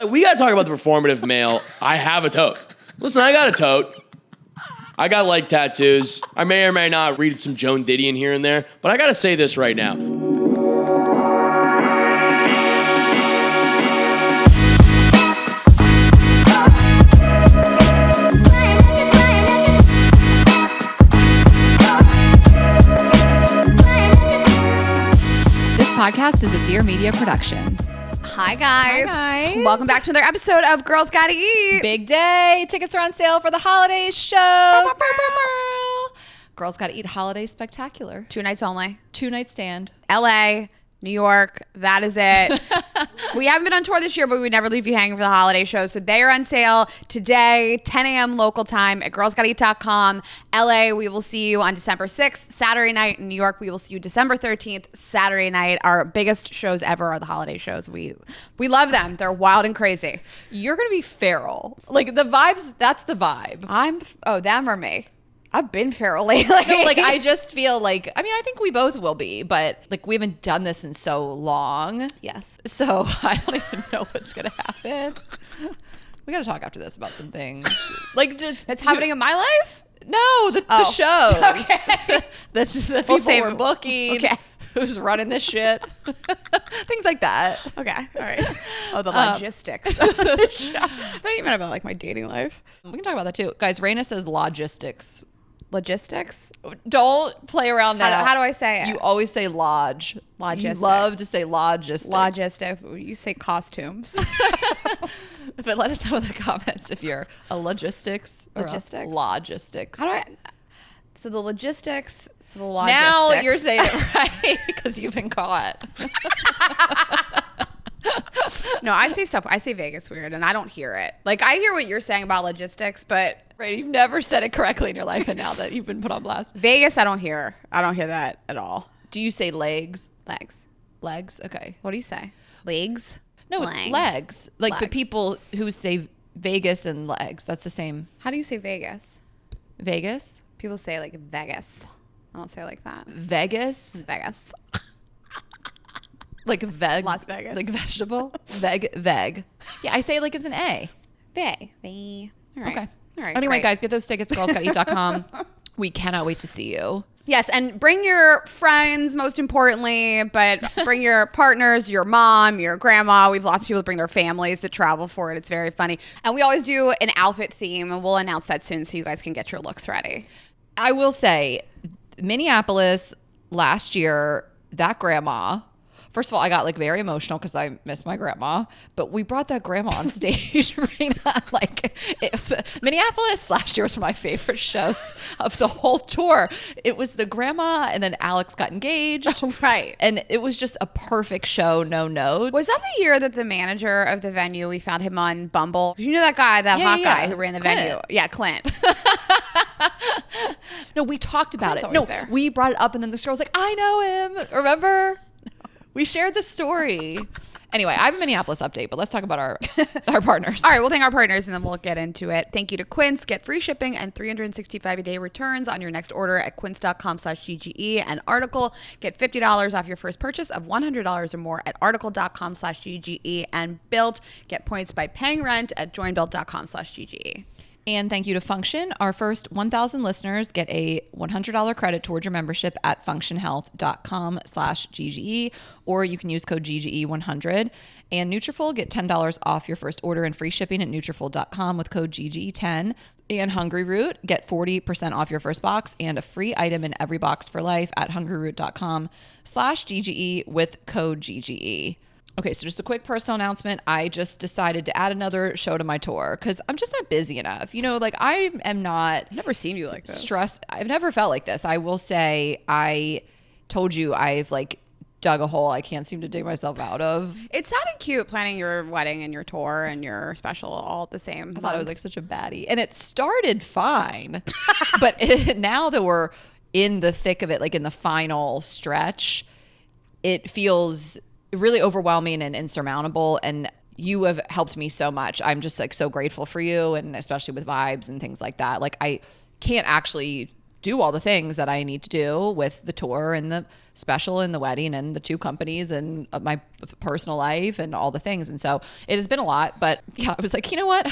We got to talk about the performative male. I have a tote. Listen, I got a tote. I got like tattoos. I may or may not read some Joan Didion here and there, but I got to say this right now. This podcast is a Dear Media production. Hi guys. Hi, guys. Welcome back to another episode of Girls Gotta Eat. Big day. Tickets are on sale for the holiday shows. Girls Gotta Eat Holiday Spectacular. 2 nights only. 2-night stand. LA, New York, that is it. We haven't been on tour this year, but we never leave you hanging for the holiday shows. So they are on sale today, 10 a.m. local time at girlsgottaeat.com. LA, we will see you on December 6th, Saturday night. In New York, we will see you December 13th, Saturday night. Our biggest shows ever are the holiday shows. We love them. They're wild and crazy. You're going to be feral. Like the vibes, that's the vibe. Them or me? I've been feral lately. No, like I just feel like, I mean, I think we both will be, but like we haven't done this in so long. Yes. So I don't even know what's going to happen. We got to talk after this about some things. Like just That's happening in my life? No, the shows. Okay. That's the people save we're it. booking. Okay. Who's running this shit? Things like that. Okay. All right. Oh, the logistics of the show. I thought you meant about like my dating life. We can talk about that too. Guys, Raina says logistics. Logistics? Don't play around now. How do I say it? You always say lodge. Logistics. You love to say logistics. Logistics. You say costumes. But let us know in the comments if you're a logistics or Logistics? a logistics. How do I? So the logistics. So the logistics. Now you're saying it right because you've been caught. No, I say stuff. I say Vegas weird, and I don't hear it. Like I hear what you're saying about logistics, but Right, you've never said it correctly in your life, and now that you've been put on blast. Vegas, I don't hear. I don't hear that at all. Do you say legs? Legs. Legs? Okay. What do you say? Legs. No, legs. Like the Legs. people who say Vegas and legs, that's the same. How do you say Vegas? Vegas? People say like Vegas. I don't say it like that. Vegas? Vegas. Like veg? Las Vegas. Like vegetable? Veg. Yeah, I say it like it's an A. Ve. All right. Okay. All right. Anyway, great. guys, get those tickets, girlsgottaeat.com. We cannot wait to see you. Yes, and bring your friends, most importantly, but bring your partners, your mom, your grandma. We have lots of people that bring their families to travel for it. It's very funny. And we always do an outfit theme, and we'll announce that soon so you guys can get your looks ready. I will say, Minneapolis last year, that grandma, first of all, I got like very emotional because I miss my grandma, but we brought that grandma on stage. Minneapolis last year was one of my favorite shows of the whole tour. It was the grandma, and then Alex got engaged. Oh, right. And it was just a perfect show, no notes. Was that the year that the manager of the venue, we found him on Bumble? You know that guy, that hot guy who ran the venue? Yeah, Clint. No, we talked about Clint's it. No, always there. we brought it up, and then this girl was like, I know him. Remember? We shared the story. Anyway, I have a Minneapolis update, but let's talk about our partners. All right, we'll thank our partners, and then we'll get into it. Thank you to Quince. Get free shipping and 365-a-day returns on your next order at quince.com/GGE. And Article, get $50 off your first purchase of $100 or more at article.com/GGE. And Built, get points by paying rent at joinbuilt.com/GGE. And thank you to Function. Our first 1,000 listeners get a $100 credit towards your membership at functionhealth.com/GGE, or you can use code GGE100. And Nutrafol, get $10 off your first order and free shipping at Nutrafol.com with code GGE10. And Hungry Root, get 40% off your first box and a free item in every box for life at hungryroot.com/GGE with code GGE. Okay, so just a quick personal announcement. I just decided to add another show to my tour because I'm just not busy enough. You know, like I am not I've never seen you like this. stressed. I've never felt like this. I will say I told you I've like dug a hole I can't seem to dig myself out of. It sounded cute planning your wedding and your tour and your special all at the same I thought I was like such a baddie. And it started fine. But now that we're in the thick of it, like in the final stretch, it feels really overwhelming and insurmountable, and you have helped me so much. I'm just like so grateful for you, and especially with vibes and things like that. Like I can't actually do all the things that I need to do with the tour and the special and the wedding and the 2 companies and my personal life and all the things. And so it has been a lot, but yeah, I was like, you know what?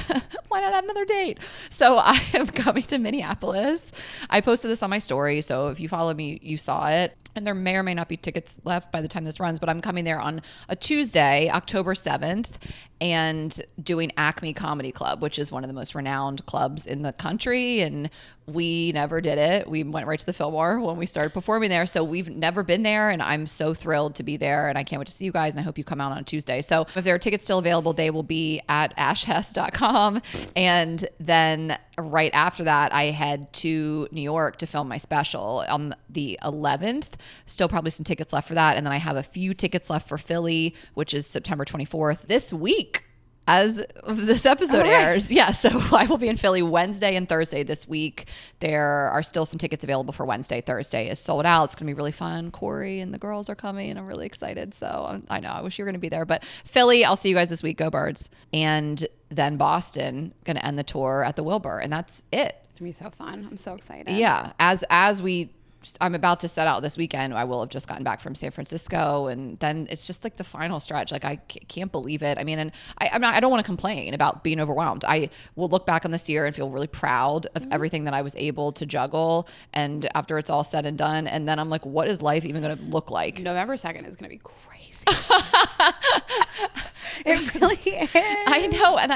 Why not add another date? So I am coming to Minneapolis. I posted this on my story. So if you follow me, you saw it. And there may or may not be tickets left by the time this runs, but I'm coming there on a Tuesday, October 7th, and doing Acme Comedy Club, which is one of the most renowned clubs in the country. And we never did it. We went right to the Fillmore when we started performing there. So we've never been there, and I'm so thrilled to be there. And I can't wait to see you guys, and I hope you come out on a Tuesday. So if there are tickets still available, they will be at ashhess.com. And then right after that, I head to New York to film my special on the 11th. Still probably some tickets left for that. And then I have a few tickets left for Philly, which is September 24th this week. As this episode airs. Yeah, so I will be in Philly Wednesday and Thursday this week. There are still some tickets available for Wednesday. Thursday is sold out. It's going to be really fun. Corey and the girls are coming. I'm really excited. So I know, I wish you were going to be there. But Philly, I'll see you guys this week. Go Birds. And then Boston, going to end the tour at the Wilbur. And that's it. It's going to be so fun. I'm so excited. Yeah. I'm about to set out this weekend. I will have just gotten back from San Francisco, and then it's just like the final stretch. Like I can't believe it. I mean, and I don't want to complain about being overwhelmed. I will look back on this year and feel really proud of everything that I was able to juggle. And after it's all said and done, and then I'm like, what is life even going to look like? November 2nd is going to be crazy. It really is. I know, and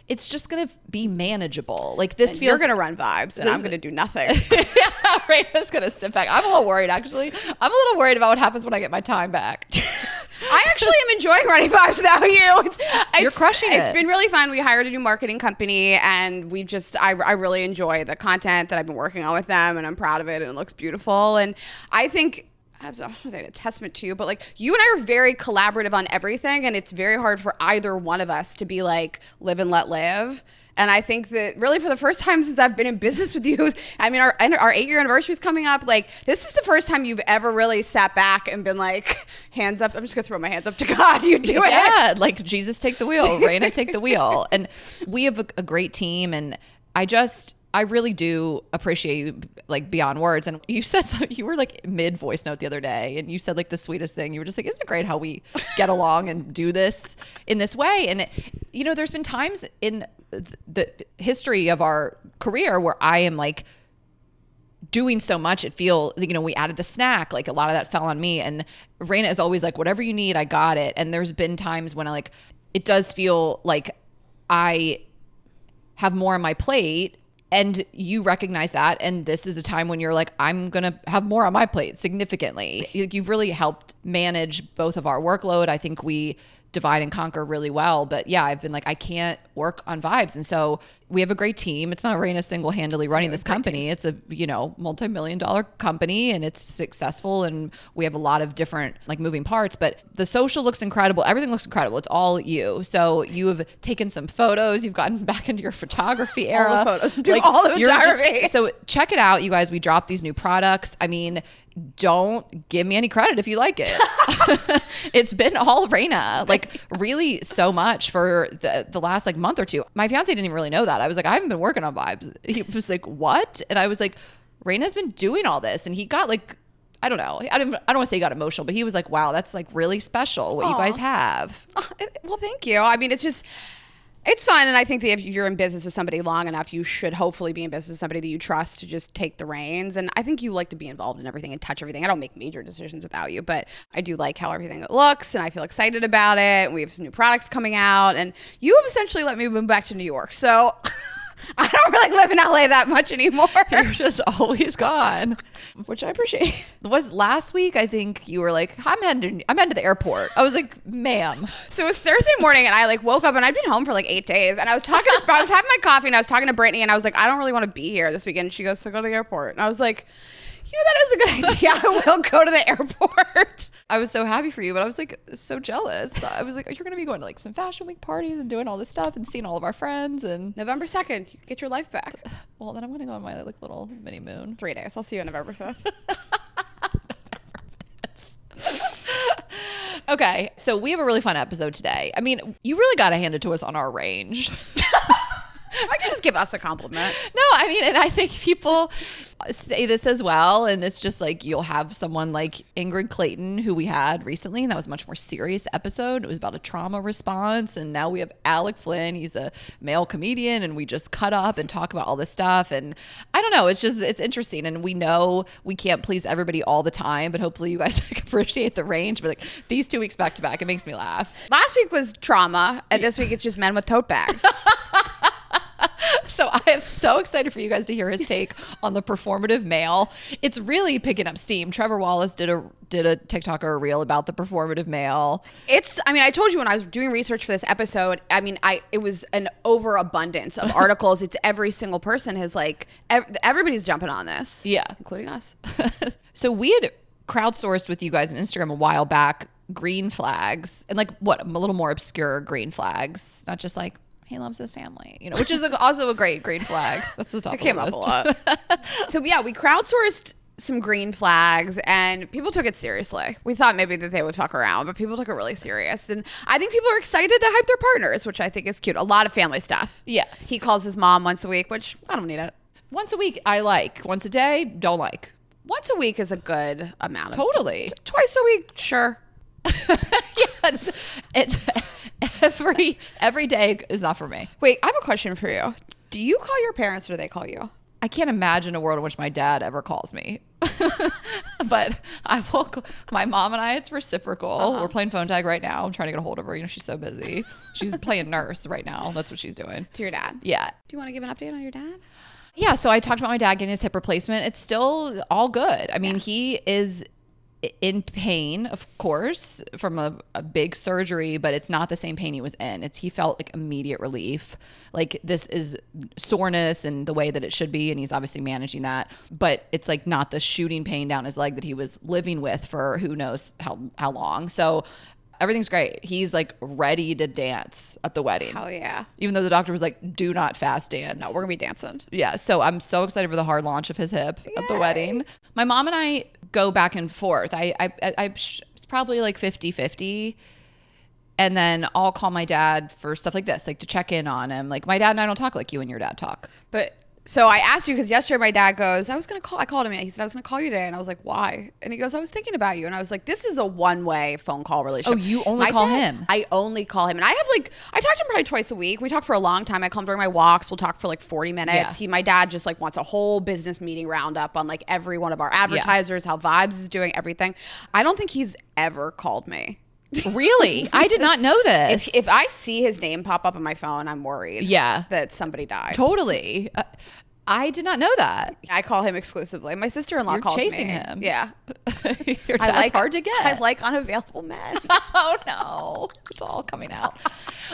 it's just going to be manageable. Like this and feels. You're going to run vibes, and I'm going to do nothing. Yeah, Raina's going to sit back. I'm a little worried, actually. I'm a little worried about what happens when I get my time back. I actually am enjoying running vibes without you. You're crushing it. It's been really fun. We hired a new marketing company, and I really enjoy the content that I've been working on with them, and I'm proud of it, and it looks beautiful. And I think, I was going to say a testament to you, but like you and I are very collaborative on everything, and it's very hard for either one of us to be like live and let live. And I think that really for the first time since I've been in business with you, I mean, our 8-year anniversary is coming up. Like this is the first time you've ever really sat back and been like, hands up. I'm just going to throw my hands up to God. You do it. Yeah, like Jesus take the wheel, Raina take the wheel. And we have a great team, and I really do appreciate you like beyond words. And you said you were like mid voice note the other day, and you said like the sweetest thing. You were just like, isn't it great how we get along and do this in this way? And there's been times in the history of our career where I am like doing so much, we added the snack, like a lot of that fell on me. And Raina is always like, whatever you need, I got it. And there's been times when it does feel like I have more on my plate. And you recognize that. And this is a time when you're like, I'm going to have more on my plate significantly. You've really helped manage both of our workload. I think we divide and conquer really well. But yeah, I've been like, I can't work on vibes. And so we have a great team. It's not Raina single-handedly running this company. It's a, multi-million-dollar company, and it's successful, and we have a lot of different like moving parts, but the social looks incredible. Everything looks incredible. It's all you. So you have taken some photos. You've gotten back into your photography era. All the photos. I'm doing all the photography. So check it out, you guys. We dropped these new products. I mean, don't give me any credit if you like it. It's been all Raina, like really so much for the last like month or two. My fiance didn't even really know that. I was like, I haven't been working on vibes. He was like, what? And I was like, Raina's been doing all this. And he got like, I don't know. I don't want to say he got emotional, but he was like, wow, that's like really special what you guys have. Well, thank you. I mean, it's fun. And I think that if you're in business with somebody long enough, you should hopefully be in business with somebody that you trust to just take the reins. And I think you like to be involved in everything and touch everything. I don't make major decisions without you, but I do like how everything looks, and I feel excited about it. And we have some new products coming out, and you have essentially let me move back to New York. So I don't really live in LA that much anymore. You're just always gone, which I appreciate. Was last week, I think you were like, I'm heading to the airport. I was like, ma'am. So it was Thursday morning, and I like woke up, and I'd been home for like 8 days, and I was having my coffee, and I was talking to Brittany, and I was like, I don't really want to be here this weekend. And she goes, so go to the airport. And I was like, that is a good idea. I will go to the airport. I was so happy for you, but I was like so jealous. I was like, you're going to be going to like some fashion week parties and doing all this stuff and seeing all of our friends. And November 2nd, you get your life back. Well, then I'm going to go on my like little mini moon. 3 days. I'll see you on November 5th. Okay, so we have a really fun episode today. I mean, you really got to hand it to us on our range. I can just just give us a compliment. No, I mean, and I think people say this as well. And it's just like you'll have someone like Ingrid Clayton, who we had recently, and that was a much more serious episode. It was about a trauma response. And now we have Alec Flynn. He's a male comedian, and we just cut up and talk about all this stuff. And I don't know, it's interesting. And we know we can't please everybody all the time, but hopefully you guys appreciate the range. But like these 2 weeks back to back, it makes me laugh. Last week was trauma, and this week it's just men with tote bags. So I am so excited for you guys to hear his take on the performative male. It's really picking up steam. Trevor Wallace did a TikTok or a reel about the performative male. I told you when I was doing research for this episode, it was an overabundance of articles. It's every single person has like, everybody's jumping on this. Yeah. Including us. So we had crowdsourced with you guys on Instagram a while back, green flags, and like a little more obscure green flags, not just like, he loves his family, which is also a great green flag. That's the top. It came up a lot. So yeah, we crowdsourced some green flags, and people took it seriously. We thought maybe that they would fuck around, but people took it really serious. And I think people are excited to hype their partners, which I think is cute. A lot of family stuff. Yeah. He calls his mom once a week, which I don't need it. Once a week, I like. Once a day, don't like. Once a week is a good amount. Totally. Twice a week, sure. Yeah, it's every day is not for me. Wait, I have a question for you. Do you call your parents or do they call you? I can't imagine a world in which my dad ever calls me. But I will. My mom and I, it's reciprocal. We're playing phone tag right now. I'm trying to get a hold of her. She's so busy. She's playing nurse right now. That's what she's doing. To your dad? Yeah. Do you want to give an update on your dad? Yeah. So I talked about my dad getting his hip replacement. It's still all good. I mean, he is in pain, of course, from a big surgery, but it's not the same pain he was in. He felt like immediate relief. Like this is soreness and the way that it should be, and he's obviously managing that. But it's like not the shooting pain down his leg that he was living with for who knows how long. So everything's great. He's like ready to dance at the wedding. Oh yeah. Even though the doctor was like, do not fast dance. No, we're gonna be dancing. Yeah. So I'm so excited for the hard launch of his hip at the wedding. My mom and I go back and forth. It's probably like 50-50. And then I'll call my dad for stuff like this, like to check in on him. Like my dad and I don't talk like you and your dad talk. But so I asked you because yesterday my dad goes, I called him and he said, I was going to call you today. And I was like, why? And he goes, I was thinking about you. And I was like, this is a one-way phone call relationship. Oh, you only call him? I only call him. And I talk to him probably twice a week. We talk for a long time. I call him during my walks. We'll talk for like 40 minutes. Yeah. My dad just like wants a whole business meeting roundup on like every one of our advertisers, how Vibes is doing, everything. I don't think he's ever called me. Really? I did not know this. If I see his name pop up on my phone, I'm worried. Yeah. That somebody died. Totally. I did not know that. I call him exclusively. My sister-in-law calls me. You're chasing him. Yeah. Your dad's hard to get. I like unavailable men. Oh no. It's all coming out.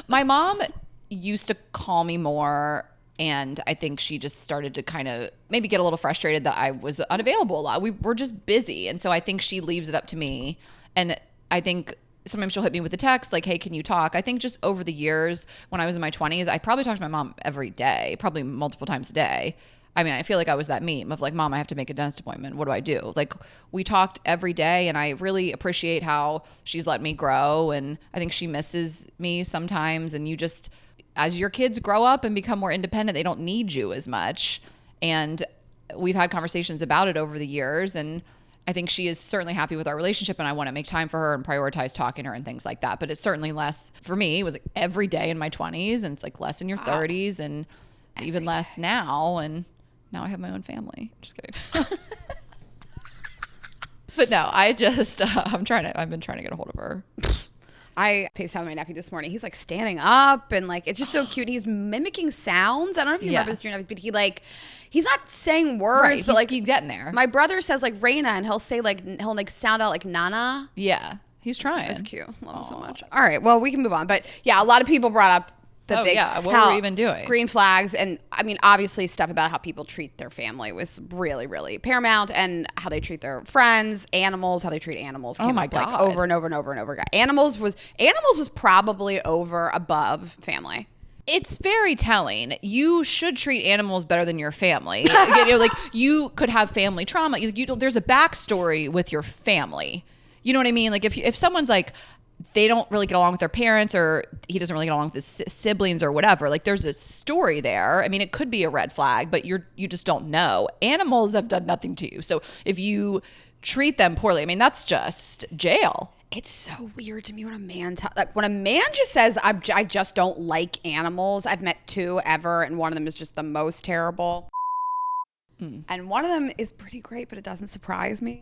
My mom used to call me more, and I think she just started to kind of maybe get a little frustrated that I was unavailable a lot. We were just busy. And so I think she leaves it up to me. And I think sometimes she'll hit me with a text like, hey, can you talk? I think just over the years when I was in my 20s, I probably talked to my mom every day, probably multiple times a day. I mean, I feel like I was that meme of like, Mom, I have to make a dentist appointment. What do I do? Like we talked every day, and I really appreciate how she's let me grow. And I think she misses me sometimes. And you just, as your kids grow up and become more independent, they don't need you as much. And we've had conversations about it over the years. And I think she is certainly happy with our relationship, and I want to make time for her and prioritize talking to her and things like that. But it's certainly less for me. It was like every day in my 20s, and it's like less in your 30s, and even less now. And now I have my own family. Just kidding. But no, I've been trying to get a hold of her. I FaceTimed my nephew this morning. He's like standing up, and like it's just so cute. He's mimicking sounds. I don't know if you remember this, but he's not saying words, Right, but like he's getting there. My brother says like Raina, and he'll sound out like Nana. Yeah, he's trying. That's cute. Love him so much. All right, well we can move on. But yeah, a lot of people brought up what were we even doing? Green flags. And I mean, obviously stuff about how people treat their family was really, really paramount, and how they treat their friends, animals, how they treat animals. Oh my God. Like over and over and over and over again. Animals was probably above family. It's very telling. You should treat animals better than your family. Like you could have family trauma. There's a backstory with your family. You know what I mean? Like if someone's like, they don't really get along with their parents, or he doesn't really get along with his siblings or whatever. Like there's a story there. I mean, it could be a red flag, but you just don't know. Animals have done nothing to you. So if you treat them poorly, I mean, that's just jail. It's so weird to me when a man when a man just says I just don't like animals. I've met 2 ever, and one of them is just the most terrible. And one of them is pretty great, but it doesn't surprise me.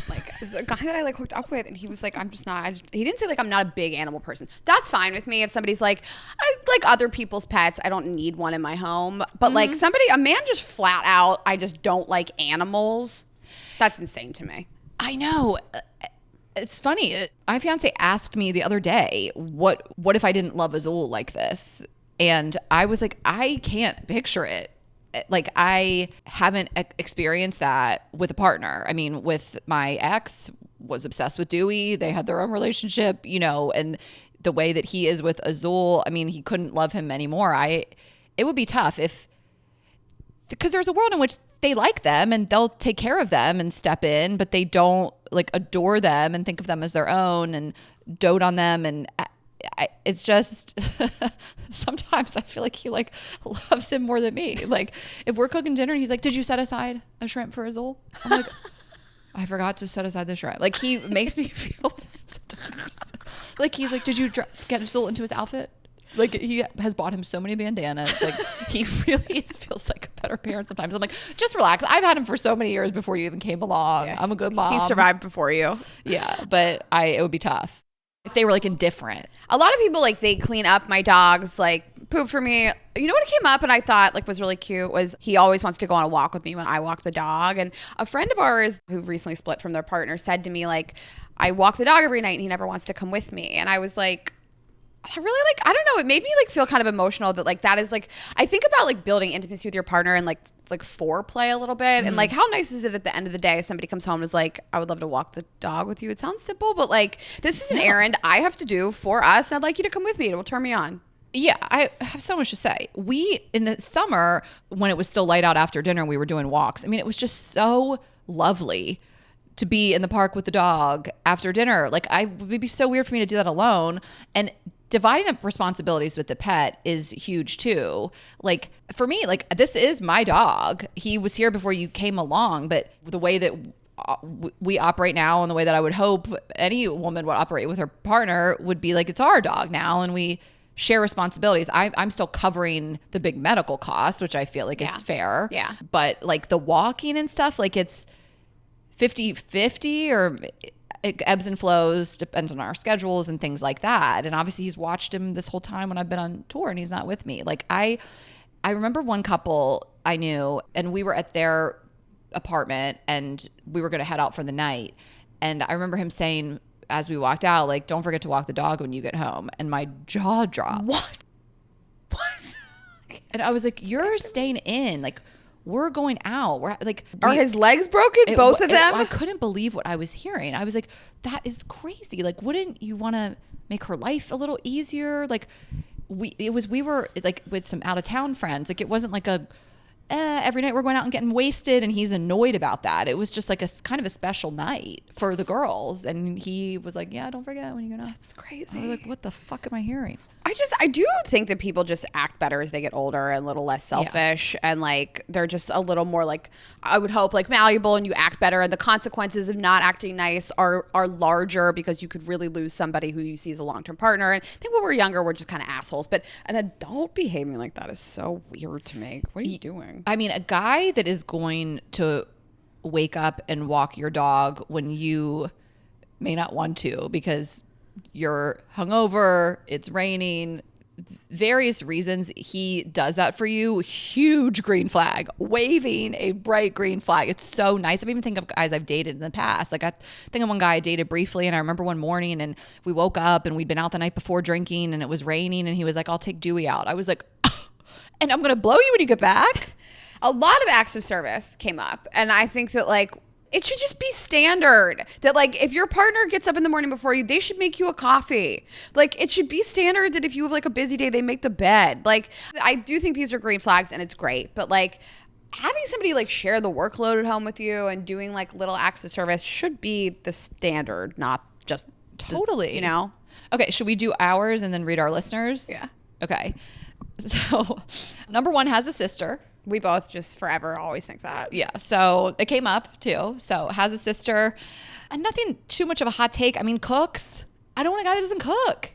Like, there's a guy that I like hooked up with, and he was like, I'm just not, he didn't say like I'm not a big animal person. That's fine with me. If somebody's like, I like other people's pets, I don't need one in my home. But like a man just flat out, I just don't like animals. That's insane to me. I know. It's funny. My fiance asked me the other day, what if I didn't love Azul like this? And I was like, I can't picture it. Like, I haven't experienced that with a partner. I mean, with my ex, was obsessed with Dewey. They had their own relationship, and the way that he is with Azul, I mean, he couldn't love him anymore. It would be tough because there's a world in which they like them and they'll take care of them and step in, but they don't like adore them and think of them as their own and dote on them. And it's just sometimes I feel like he like loves him more than me. Like if we're cooking dinner and he's like, did you set aside a shrimp for Azul? I'm like, I forgot to set aside the shrimp. Like he makes me feel sometimes. Like he's like, did you get Azul into his outfit? Like he has bought him so many bandanas. Like he really feels like a better parent sometimes. I'm like, just relax. I've had him for so many years before you even came along. Yeah. I'm a good mom. He survived before you. Yeah, but it would be tough if they were like indifferent. A lot of people like they clean up my dog's like poop for me. You know what came up and I thought like was really cute was he always wants to go on a walk with me when I walk the dog. And a friend of ours who recently split from their partner said to me like, I walk the dog every night and he never wants to come with me. And I was like, I really like, I don't know. It made me like feel kind of emotional that like that is like, I think about like building intimacy with your partner and like foreplay a little bit. And like, how nice is it at the end of the day, somebody comes home and is like, I would love to walk the dog with you. It sounds simple, but like, this is an errand I have to do for us. I'd like you to come with me. It will turn me on. Yeah, I have so much to say. In the summer, when it was still light out after dinner, we were doing walks. I mean, it was just so lovely to be in the park with the dog after dinner. Like, it would be so weird for me to do that alone. And dividing up responsibilities with the pet is huge too. Like for me, like this is my dog. He was here before you came along, but the way that we operate now and the way that I would hope any woman would operate with her partner would be like, it's our dog now and we share responsibilities. I'm still covering the big medical costs, which I feel like is fair. Yeah. But like the walking and stuff, like it's 50-50 or it ebbs and flows, depends on our schedules and things like that. And obviously he's watched him this whole time when I've been on tour and he's not with me. Like I remember one couple I knew and we were at their apartment and we were going to head out for the night. And I remember him saying as we walked out, like, don't forget to walk the dog when you get home. And my jaw dropped. What? And I was like, you're staying in. Like, we're going out. We're like, are his legs broken? Both of them? I couldn't believe what I was hearing. I was like, that is crazy. Like, wouldn't you want to make her life a little easier? Like, we were like with some out of town friends. Like, it wasn't like every night we're going out and getting wasted and he's annoyed about that. It was just like a kind of a special night for the girls. And he was like, yeah, don't forget when you go out. That's crazy. I was like, what the fuck am I hearing? I do think that people just act better as they get older and a little less selfish and like they're just a little more like I would hope like malleable and you act better and the consequences of not acting nice are larger because you could really lose somebody who you see as a long-term partner. And I think when we're younger we're just kind of assholes, but an adult behaving like that is so weird to me. What are you doing? I mean, a guy that is going to wake up and walk your dog when you may not want to because you're hungover, it's raining, various reasons he does that for you, huge green flag, waving a bright green flag. It's so nice. I even think of guys I've dated in the past. Like I think of one guy I dated briefly and I remember one morning and we woke up and we'd been out the night before drinking and it was raining and he was like, I'll take Dewey out. I was like, and I'm going to blow you when you get back. A lot of acts of service came up and I think that like it should just be standard that like if your partner gets up in the morning before you, they should make you a coffee. Like it should be standard that if you have like a busy day, they make the bed. Like I do think these are green flags and it's great, but like having somebody like share the workload at home with you and doing like little acts of service should be the standard, not just Totally. You know? Okay, should we do ours and then read our listeners? Yeah. Okay. So, number 1 has a sister. We both just forever always think that. Yeah. So, it came up too. So, has a sister. And nothing too much of a hot take. I mean, cooks. I don't want a guy that doesn't cook.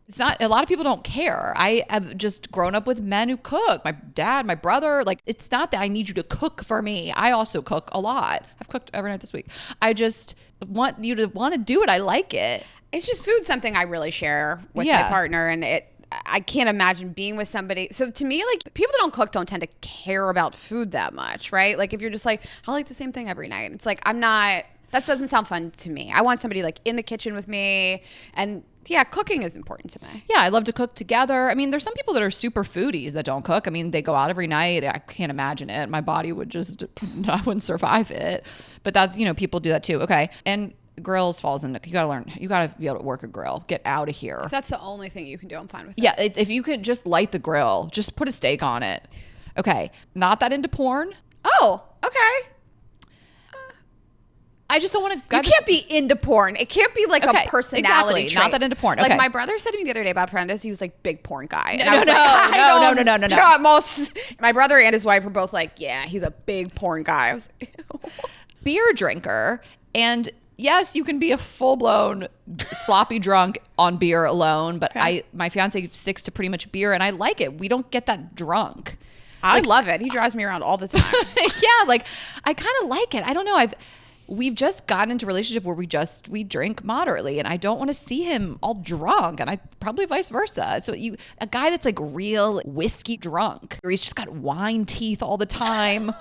It's not, a lot of people don't care. I have just grown up with men who cook. My dad, my brother, like, it's not that I need you to cook for me. I also cook a lot. I've cooked every night this week. I just want you to want to do it. I like it. It's just food, something I really share with my partner, and I can't imagine being with somebody. So to me, like, people that don't cook don't tend to care about food that much, right? Like, if you're just like, I like the same thing every night. It's like, that doesn't sound fun to me. I want somebody like in the kitchen with me, and yeah, cooking is important to me. Yeah, I love to cook together. I mean, there's some people that are super foodies that don't cook. I mean, they go out every night. I can't imagine it. My body would just, I wouldn't survive it. But that's, people do that too. Okay. And grills falls into, you gotta learn, you gotta be able to work a grill. Get out of here. If that's the only thing you can do, I'm fine with it. Yeah, if you could just light the grill, just put a steak on it. Okay, not that into porn. Oh, okay. I just don't want to. You can't be into porn. It can't be like a personality trait. Not that into porn. Okay. Like my brother said to me the other day about Panda, he was like big porn guy. No. My brother and his wife were both like, yeah, he's a big porn guy. I was like, ew. Beer drinker, and yes, you can be a full-blown sloppy drunk on beer alone, but my fiance sticks to pretty much beer, and I like it. We don't get that drunk. I love it. He drives me around all the time. Yeah, like I kind of like it. I don't know. We've just gotten into a relationship where we drink moderately, and I don't want to see him all drunk, and I probably vice versa. So a guy that's like real whiskey drunk, or he's just got wine teeth all the time.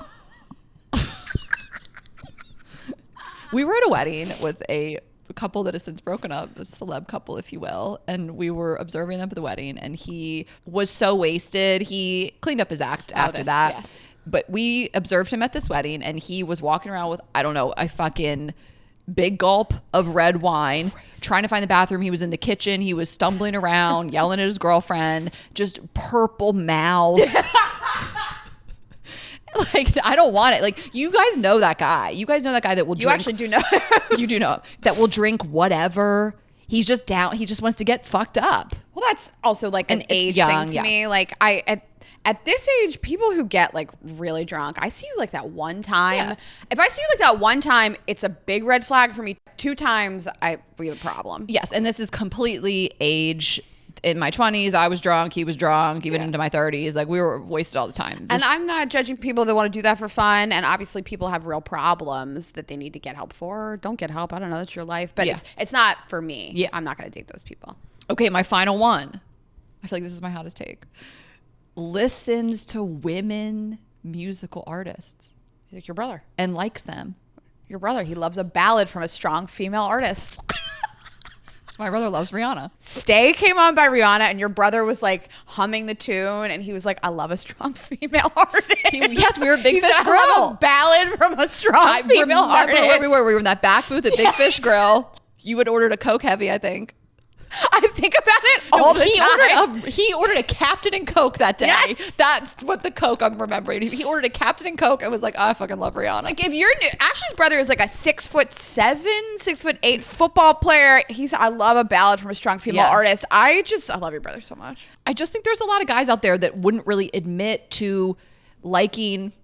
We were at a wedding with a couple that has since broken up, a celeb couple, if you will, and we were observing them for the wedding, and he was so wasted. He cleaned up his act after that. Yes. But we observed him at this wedding, and he was walking around with, I don't know, a fucking big gulp of red wine, trying to find the bathroom. He was in the kitchen. He was stumbling around, yelling at his girlfriend, just purple mouth. Like, I don't want it. Like, you guys know that guy. You guys know that guy that will drink. You actually do know. You do know. That will drink whatever. He's just down. He just wants to get fucked up. Well, that's also like an age thing to me. Like, at this age, people who get like really drunk, I see you like that one time. Yeah. If I see you like that one time, it's a big red flag for me. 2 times, we have a problem. Yes, and this is completely age. In my 20s, I was drunk. He was drunk. Even into my 30s, like we were wasted all the time. And I'm not judging people that want to do that for fun. And obviously, people have real problems that they need to get help for. Don't get help. I don't know. That's your life. But it's not for me. Yeah, I'm not going to date those people. Okay, my final one. I feel like this is my hottest take. Listens to women musical artists. He's like your brother. And likes them. Your brother. He loves a ballad from a strong female artist. My brother loves Rihanna. Stay came on by Rihanna, and your brother was like humming the tune, and he was like, I love a strong female artist. Yes, we were Big Fish Grill. I love a ballad from a strong female artist. Where we were. We were in that back booth at Big Fish Grill. You had ordered a Coke Heavy, I think. I think about it all the time. He ordered a Captain and Coke that day. Yes. That's what the Coke I'm remembering. He ordered a Captain and Coke. I was like, oh, I fucking love Rihanna. Like, if you're Ashley's brother is like a 6'7", 6'8" football player. I love a ballad from a strong female artist. I love your brother so much. I just think there's a lot of guys out there that wouldn't really admit to liking,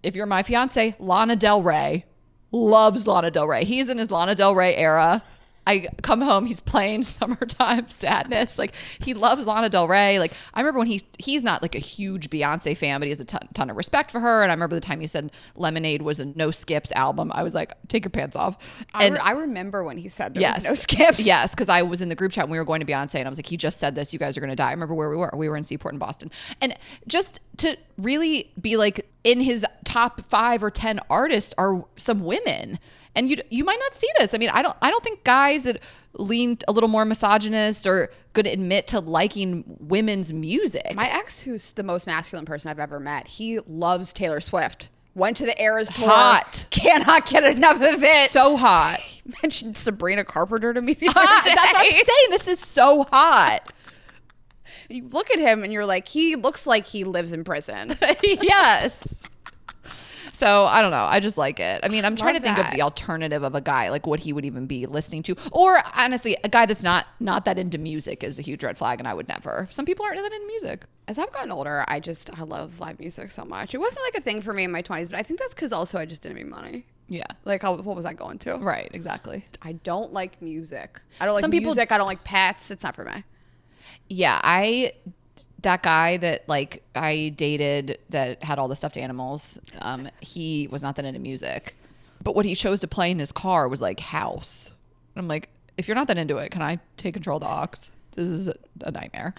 if you're my fiance, Lana Del Rey. Loves Lana Del Rey. He's in his Lana Del Rey era. I come home, he's playing Summertime Sadness. Like, he loves Lana Del Rey. Like, I remember when he's not like a huge Beyonce fan, but he has a ton of respect for her. And I remember the time he said Lemonade was a no skips album. I was like, take your pants off. And I remember when he said there was no skips. Yes, because I was in the group chat when we were going to Beyonce, and I was like, he just said this. You guys are going to die. I remember where we were. We were in Seaport in Boston. And just to really be like, in his top 5 or 10 artists are some women. And you might not see this. I mean, I don't think guys that lean a little more misogynist are going to admit to liking women's music. My ex, who's the most masculine person I've ever met, he loves Taylor Swift. Went to the Eras tour. Hot. Cannot get enough of it. So hot. He mentioned Sabrina Carpenter to me the other day. That's what I'm saying. This is so hot. You look at him and you're like, he looks like he lives in prison. Yes. So I don't know. I just like it. I mean, I'm trying to think of that. the alternative of a guy, like what he would even be listening to. Or honestly, a guy that's not that into music is a huge red flag, and I would never. Some people aren't that into music. As I've gotten older, I love live music so much. It wasn't like a thing for me in my 20s, but I think that's because also I just didn't make money. Yeah. Like, what was I going to? Right. Exactly. I don't like music. I don't like Some people- music. I don't like pets. It's not for me. Yeah. That guy that like I dated that had all the stuffed animals, he was not that into music. But what he chose to play in his car was like house. And I'm like, if you're not that into it, can I take control of the aux? This is a nightmare.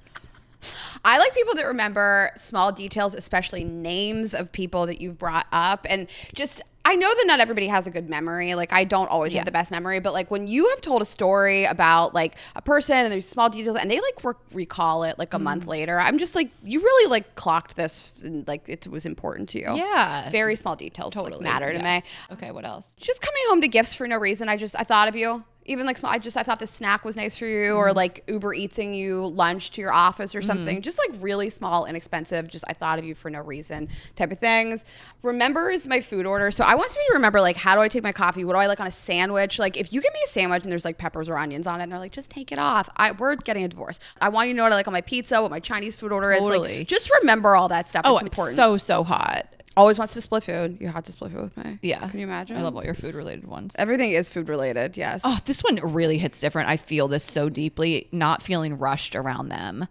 I like people that remember small details, especially names of people that you've brought up. And just, I know that not everybody has a good memory. Like, I don't always have the best memory, but like when you have told a story about like a person and there's small details and they like recall it like a month later, I'm just like, you really like clocked this and like it was important to you. Yeah. Very small details like, matter to me. Okay, what else? Just coming home to gifts for no reason. I thought of you. Even like small, I thought this snack was nice for you, or like Uber Eatsing you lunch to your office or something. Just like really small, inexpensive. Just I thought of you for no reason type of things. Remember is my food order. So I want somebody to remember like how do I take my coffee? What do I like on a sandwich? Like if you give me a sandwich and there's like peppers or onions on it, and they're like just take it off. We're getting a divorce. I want you to know what I like on my pizza, what my Chinese food order is. Totally. Like just remember all that stuff. Oh, it's important. it's so hot. Always wants to split food. You have to split food with me. Yeah. Can you imagine? I love all your food related ones. Everything is food related. Yes. Oh, this one really hits different. I feel this so deeply, not feeling rushed around them.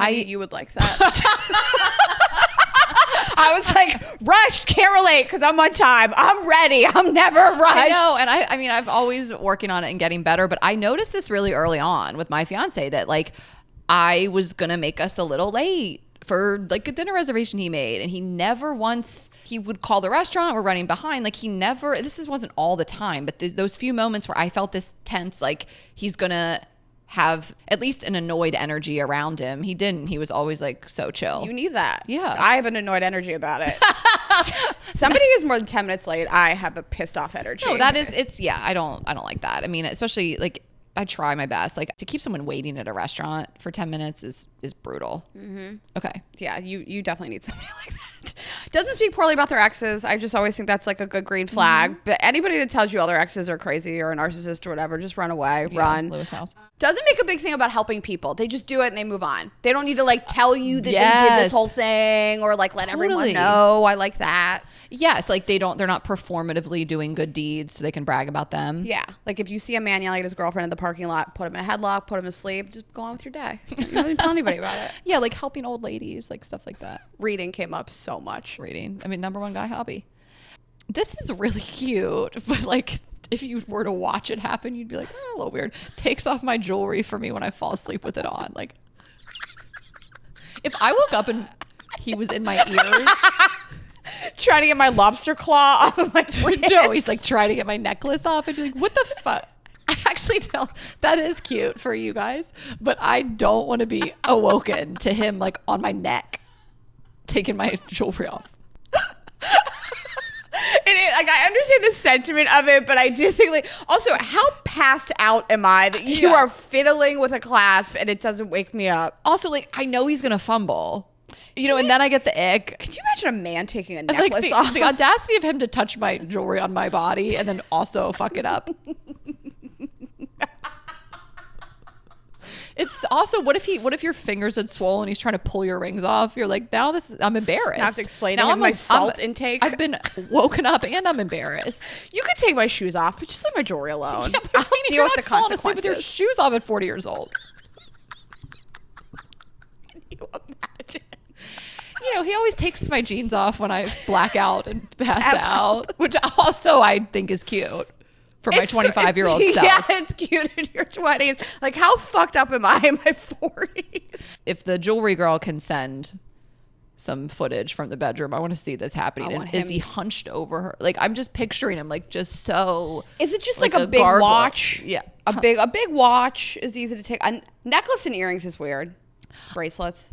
You would like that. I was like, rushed, can't relate because I'm on time. I'm ready. I'm never rushed. I know. And I mean, I've always working on it and getting better, but I noticed this really early on with my fiance that like I was going to make us a little late for like a dinner reservation he made, and he never once, he would call the restaurant, we're running behind, like he never, wasn't all the time, but those few moments where I felt this tense, like he's gonna have at least an annoyed energy around him. He didn't. He was always like so chill. You need that. Yeah. I have an annoyed energy about it. Somebody is more than 10 minutes late, I have a pissed off energy. No, I don't like that. I mean, especially like I try my best. Like to keep someone waiting at a restaurant for 10 minutes is brutal. Mm-hmm. Okay. Yeah, you definitely need somebody like that. Doesn't speak poorly about their exes. I just always think that's like a good green flag. But anybody that tells you all their exes are crazy or a narcissist or whatever, just run away. Run. Lewis House. Doesn't make a big thing about helping people. They just do it and they move on. They don't need to like tell you that they did this whole thing or like let everyone know. I like that. Yes, like they're not performatively doing good deeds so they can brag about them. Yeah. Like if you see a man yelling at his girlfriend in the parking lot, put him in a headlock, put him asleep, just go on with your day. You don't need to tell anybody about it. Yeah, like helping old ladies, like stuff like that. Reading came up so much. Reading. I mean, #1 guy hobby. This is really cute, but like if you were to watch it happen, you'd be like, oh, a little weird. Takes off my jewelry for me when I fall asleep with it on. Like if I woke up and he was in my ears. Trying to get my lobster claw off of my wrist. No, he's like trying to get my necklace off and be like, what the fuck? I actually don't. That is cute for you guys, but I don't want to be awoken to him like on my neck, taking my jewelry off. Like I understand the sentiment of it, but I do think like also how passed out am I that you are fiddling with a clasp and it doesn't wake me up? Also, like I know he's gonna fumble. You know, and then I get the ick. Could you imagine a man taking a necklace like off? the audacity of him to touch my jewelry on my body and then also fuck it up. It's also what if your fingers had swollen, he's trying to pull your rings off. You're like, now I'm embarrassed. I have to explain to him my salt intake. I've been woken up and I'm embarrassed. You could take my shoes off, but just leave my jewelry alone. Yeah, but I'll deal with the falling asleep with your consequences. shoes off at 40 years old. Can you imagine? You know, he always takes my jeans off when I black out and pass out, which also I think is cute for my 25-year-old self. Yeah, it's cute in your 20s. Like, how fucked up am I in my 40s? If the jewelry girl can send some footage from the bedroom, I want to see this happening. And is he hunched over her? Like, I'm just picturing him like just so. Is it just like a big gargoyle. watch? Yeah. A big watch is easy to take. A necklace and earrings is weird. Bracelets.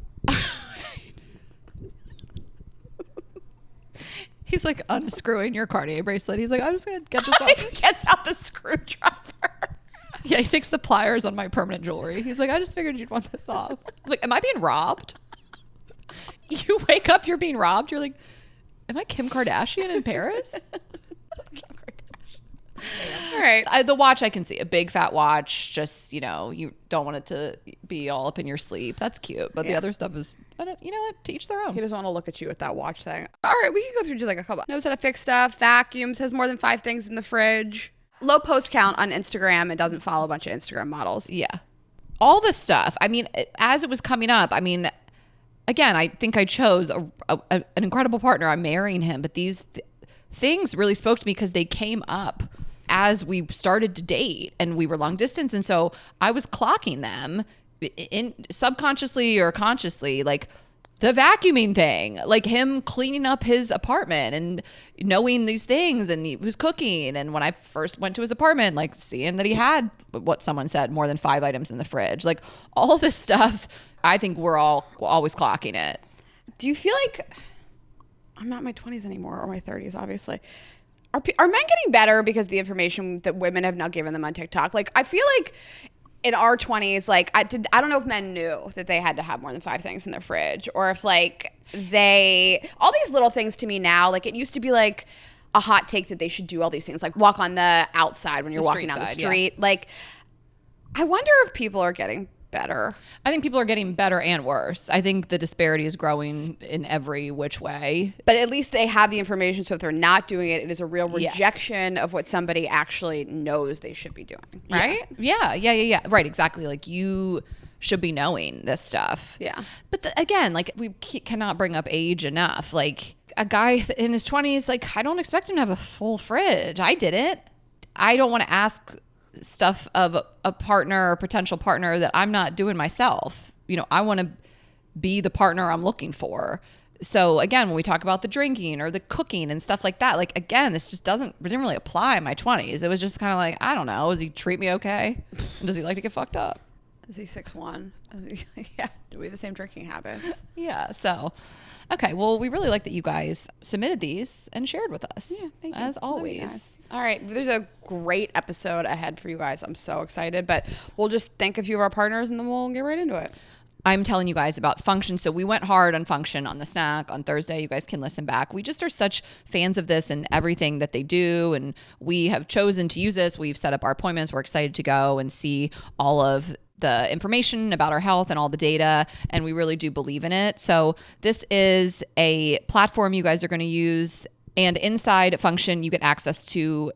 He's like unscrewing your Cartier bracelet. He's like, I'm just going to get this off. He gets out the screwdriver. Yeah, he takes the pliers on my permanent jewelry. He's like, I just figured you'd want this off. I'm like, am I being robbed? You wake up, you're being robbed. You're like, Am I Kim Kardashian in Paris? All right. The watch I can see. A big fat watch. Just, you don't want it to be all up in your sleep. That's cute. But the other stuff is, you know what? To each their own. He doesn't want to look at you with that watch thing. All right, we can go through just like a couple. Knows how to fix stuff, vacuums, has more than 5 things in the fridge. Low post count on Instagram and doesn't follow a bunch of Instagram models. Yeah. All this stuff. I mean, as it was coming up, I mean, again, I think I chose an incredible partner. I'm marrying him. But these things really spoke to me because they came up as we started to date and we were long distance. And so I was clocking them in subconsciously or consciously, like the vacuuming thing, like him cleaning up his apartment and knowing these things, and he was cooking. And when I first went to his apartment, like seeing that he had what someone said, more than 5 items in the fridge, like all this stuff, I think we're all always clocking it. Do you feel like, I'm not in my 20s anymore, or my 30s, obviously. Are men getting better because of the information that women have now given them on TikTok? Like, I feel like in our 20s, like, I don't know if men knew that they had to have more than 5 things in their fridge, or if, like, all these little things to me now, like, it used to be, like, a hot take that they should do all these things, like walk on the outside when you're walking down the street. Yeah. Like, I wonder if people are getting better. I think people are getting better and worse. I think the disparity is growing in every which way. But at least they have the information, so if they're not doing it, it is a real rejection of what somebody actually knows they should be doing, right? Yeah. Right, exactly. Like, you should be knowing this stuff. Yeah. But again, like, we cannot bring up age enough. Like, a guy in his 20s, like, I don't expect him to have a full fridge. I didn't. I don't want to ask stuff of a partner or potential partner that I'm not doing myself. I want to be the partner I'm looking for. So again, when we talk about the drinking or the cooking and stuff like that, like, again, this just didn't really apply in my 20s. It was just kind of like, I don't know, does he treat me okay? Does he like to get fucked up? Is he 6'1"? Yeah. Do we have the same drinking habits? Yeah. So, okay. Well, we really like that you guys submitted these and shared with us. Yeah. Thank you. As always. All right. There's a great episode ahead for you guys. I'm so excited, but we'll just thank a few of our partners and then we'll get right into it. I'm telling you guys about Function. So we went hard on Function on the snack on Thursday. You guys can listen back. We just are such fans of this and everything that they do. And we have chosen to use this. We've set up our appointments. We're excited to go and see all of the information about our health and all the data, and we really do believe in it. So this is a platform you guys are going to use, and inside Function, you get access to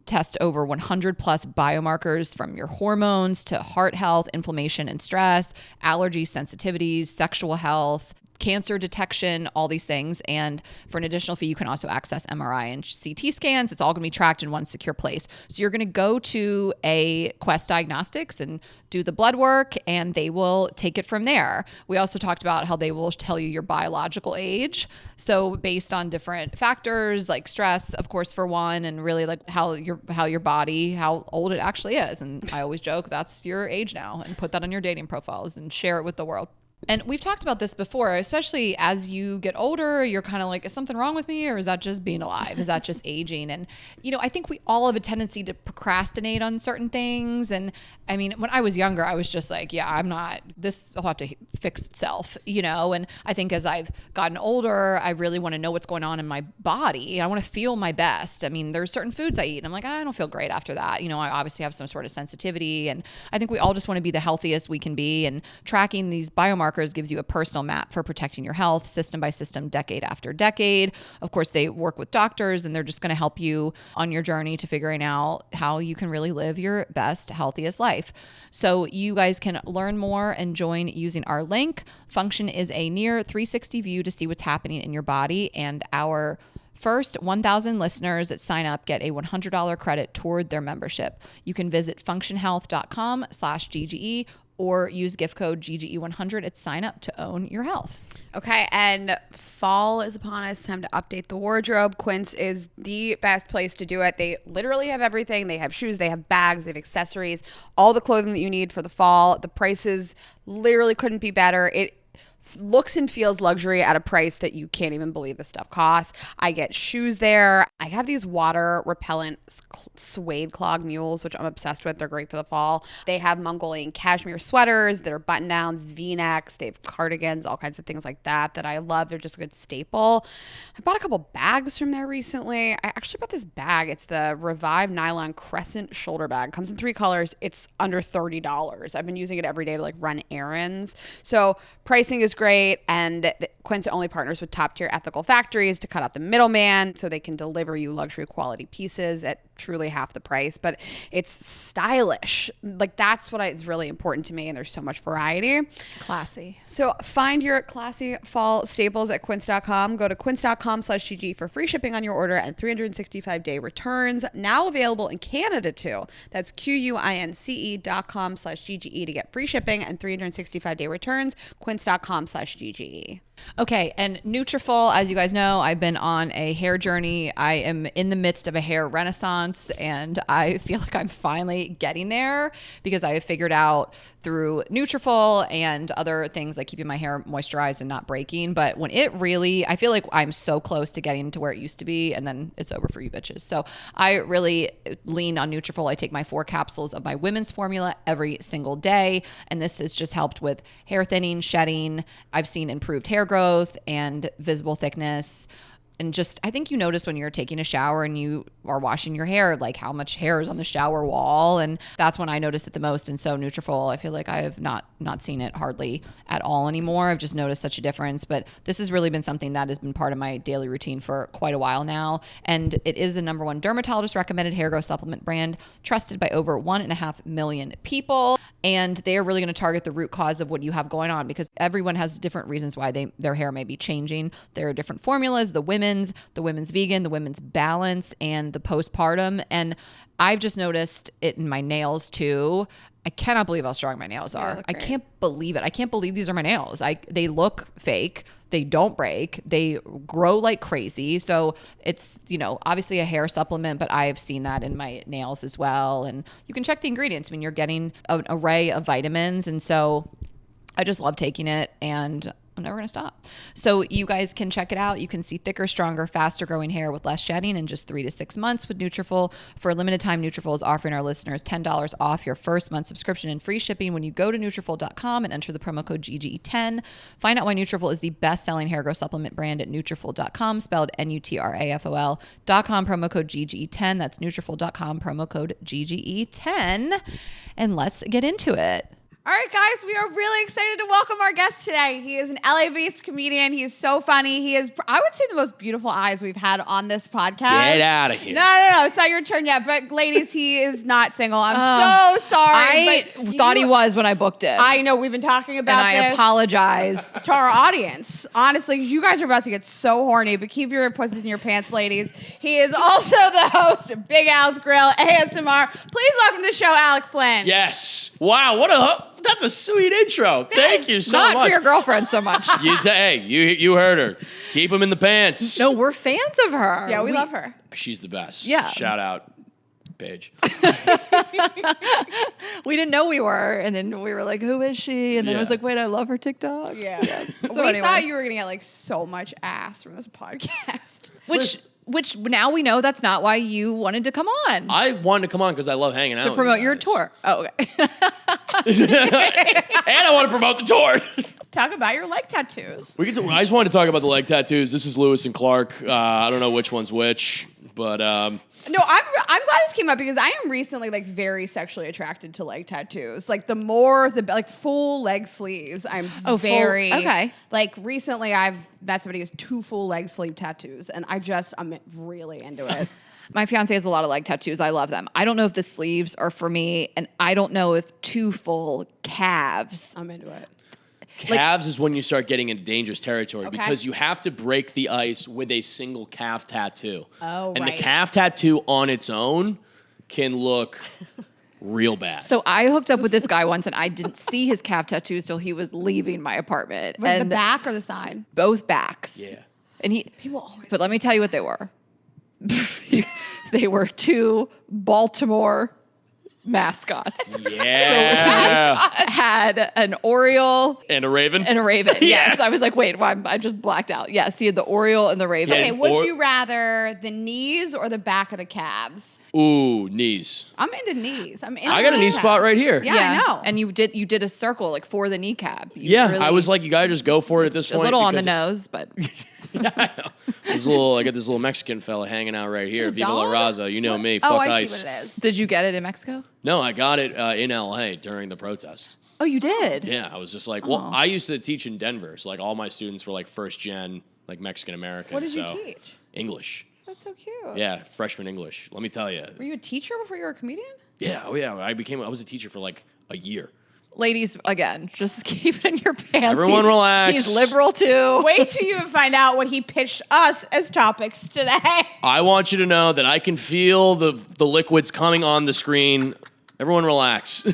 test over 100 plus biomarkers, from your hormones to heart health, inflammation and stress, allergies, sensitivities, sexual health, cancer detection, all these things. And for an additional fee, you can also access MRI and CT scans. It's all going to be tracked in one secure place. So you're going to go to a Quest Diagnostics and do the blood work, and they will take it from there. We also talked about how they will tell you your biological age. So based on different factors like stress, of course, for one, and really like how your body, how old it actually is. And I always joke, that's your age now, and put that on your dating profiles and share it with the world. And we've talked about this before, especially as you get older, you're kind of like, is something wrong with me? Or is that just being alive? Is that just aging? And, I think we all have a tendency to procrastinate on certain things. And I mean, when I was younger, I was just like, this will have to fix itself, And I think as I've gotten older, I really want to know what's going on in my body. I want to feel my best. I mean, there's certain foods I eat, and I'm like, I don't feel great after that. I obviously have some sort of sensitivity. And I think we all just want to be the healthiest we can be. And tracking these biomarkers gives you a personal map for protecting your health, system by system, decade after decade. Of course, they work with doctors, and they're just going to help you on your journey to figuring out how you can really live your best, healthiest life. So you guys can learn more and join using our link. Function is a near 360 view to see what's happening in your body, and our first 1,000 listeners that sign up get a $100 credit toward their membership. You can visit functionhealth.com/GGE or use gift code GGE100 at sign up to own your health. Okay, and fall is upon us. Time to update the wardrobe. Quince is the best place to do it. They literally have everything. They have shoes, they have bags, they have accessories, all the clothing that you need for the fall. The prices literally couldn't be better. It looks and feels luxury at a price that you can't even believe this stuff costs. I get shoes there. I have these water repellent suede clog mules, which I'm obsessed with. They're great for the fall. They have Mongolian cashmere sweaters that are button downs, V-necks. They have cardigans, all kinds of things like that I love. They're just a good staple. I bought a couple bags from there recently. I actually bought this bag. It's the Revive Nylon Crescent shoulder bag. Comes in 3 colors. It's under $30. I've been using it every day to like run errands. So pricing is great, and Quince only partners with top tier ethical factories to cut out the middleman so they can deliver you luxury quality pieces at truly half the price, but it's stylish. Like that's what is really important to me, and there's so much variety. Classy. So find your classy fall staples at quince.com. Go to quince.com/GG for free shipping on your order and 365-day returns. Now available in Canada too. That's QUINCE.com/GGE to get free shipping and 365-day returns. Quince.com/GGE. Okay, and Nutrafol, as you guys know, I've been on a hair journey. I am in the midst of a hair renaissance, and I feel like I'm finally getting there because I have figured out through Nutrafol and other things like keeping my hair moisturized and not breaking. But when it really, I feel like I'm so close to getting to where it used to be, and then it's over for you bitches. So I really lean on Nutrafol. I take my 4 capsules of my women's formula every single day, and this has just helped with hair thinning, shedding. I've seen improved hair growth and visible thickness. And just, I think you notice when you're taking a shower and you are washing your hair, like how much hair is on the shower wall. And that's when I notice it the most. And so Nutrafol, I feel like I have not seen it hardly at all anymore. I've just noticed such a difference. But this has really been something that has been part of my daily routine for quite a while now. And it is the #1 dermatologist recommended hair growth supplement brand, trusted by over 1.5 million people. And they are really going to target the root cause of what you have going on, because everyone has different reasons why their hair may be changing. There are different formulas, the women's vegan, the women's balance, and the postpartum. And I've just noticed it in my nails too. I cannot believe how strong my nails are. I can't believe it. I can't believe these are my nails. They look fake. They don't break. They grow like crazy. So it's, obviously a hair supplement, but I have seen that in my nails as well. And you can check the ingredients. I mean, you're getting an array of vitamins. And so I just love taking it, and I'm never going to stop. So you guys can check it out. You can see thicker, stronger, faster growing hair with less shedding in just 3 to 6 months with Nutrafol. For a limited time, Nutrafol is offering our listeners $10 off your first month subscription and free shipping when you go to Nutrafol.com and enter the promo code GGE10. Find out why Nutrafol is the best-selling hair growth supplement brand at Nutrafol.com, spelled Nutrafol.com, promo code GGE10. That's Nutrafol.com, promo code GGE10. And let's get into it. All right, guys, we are really excited to welcome our guest today. He is an LA-based comedian. He is so funny. He is, I would say, the most beautiful eyes we've had on this podcast. Get out of here. No. It's not your turn yet. But ladies, he is not single. I'm so sorry. I thought he was when I booked it. I know. We've been talking about and I this apologize to our audience. Honestly, you guys are about to get so horny, but keep your pussies in your pants, ladies. He is also the host of Big Al's Grill ASMR. Please welcome to the show, Alec Flynn. Yes. Wow, that's a sweet intro. Thank you so much. Not for your girlfriend so much. You heard her. Keep them in the pants. No, we're fans of her. Yeah, we love her. She's the best. Yeah. Shout out, Paige. We didn't know we were, and then we were like, who is she? And then I was like, wait, I love her TikTok. Yeah. So we thought you were going to get like so much ass from this podcast. Which now we know that's not why you wanted to come on. I wanted to come on because I love hanging out to promote your tour. Oh, okay. And I want to promote the tour. Talk about your leg tattoos. I just wanted to talk about the leg tattoos. This is Lewis and Clark. I don't know which one's which, but no, I'm glad this came up because I am recently like very sexually attracted to leg tattoos. Like the like full leg sleeves. I'm very okay. Like recently I've met somebody who has 2 full leg sleeve tattoos, and I'm really into it. My fiance has a lot of leg tattoos. I love them. I don't know if the sleeves are for me, and I don't know if 2 full calves. I'm into it. Calves is when you start getting into dangerous territory because you have to break the ice with a single calf tattoo. Oh, and right. the calf tattoo on its own can look real bad. So I hooked up with this guy once, and I didn't see his calf tattoos till he was leaving my apartment. Was it the back or the side? Both backs. Yeah. And People always. but let me tell you what they were. They were 2 Baltimore mascots. Yeah. Had an Oriole And a raven. and a raven. Yeah. Yes. I was like, wait, I just blacked out. Yes, he had the Oriole and the raven. Yeah. Okay, would Or- you rather the knees or the back of the calves? Ooh, knees. I'm into knees. I got a knee spot right here. Yeah, I know. And you did a circle like for the kneecap. You Yeah, really- I was like, you gotta just go for it at this a point. little on the because- nose, but I got this little Mexican fella hanging out right here. it a Viva la dog? Raza. You know me. Oh, Fuck I ice. see what it is. did you get it in Mexico? No, I got it in LA during the protests. Oh, you did? Yeah, I was just like, well, Oh. I used to teach in Denver, so like all my students were like first gen, like Mexican American. What did you so teach? English. That's so cute. Yeah, freshman English. Let me tell you. Were you a teacher before you were a comedian? Yeah, oh yeah. I was a teacher for like a year. Ladies, again, just keep it in your pants. Everyone relax. He's liberal too. Wait till you find out what he pitched us as topics today. I want you to know that I can feel the liquids coming on the screen. Everyone relax.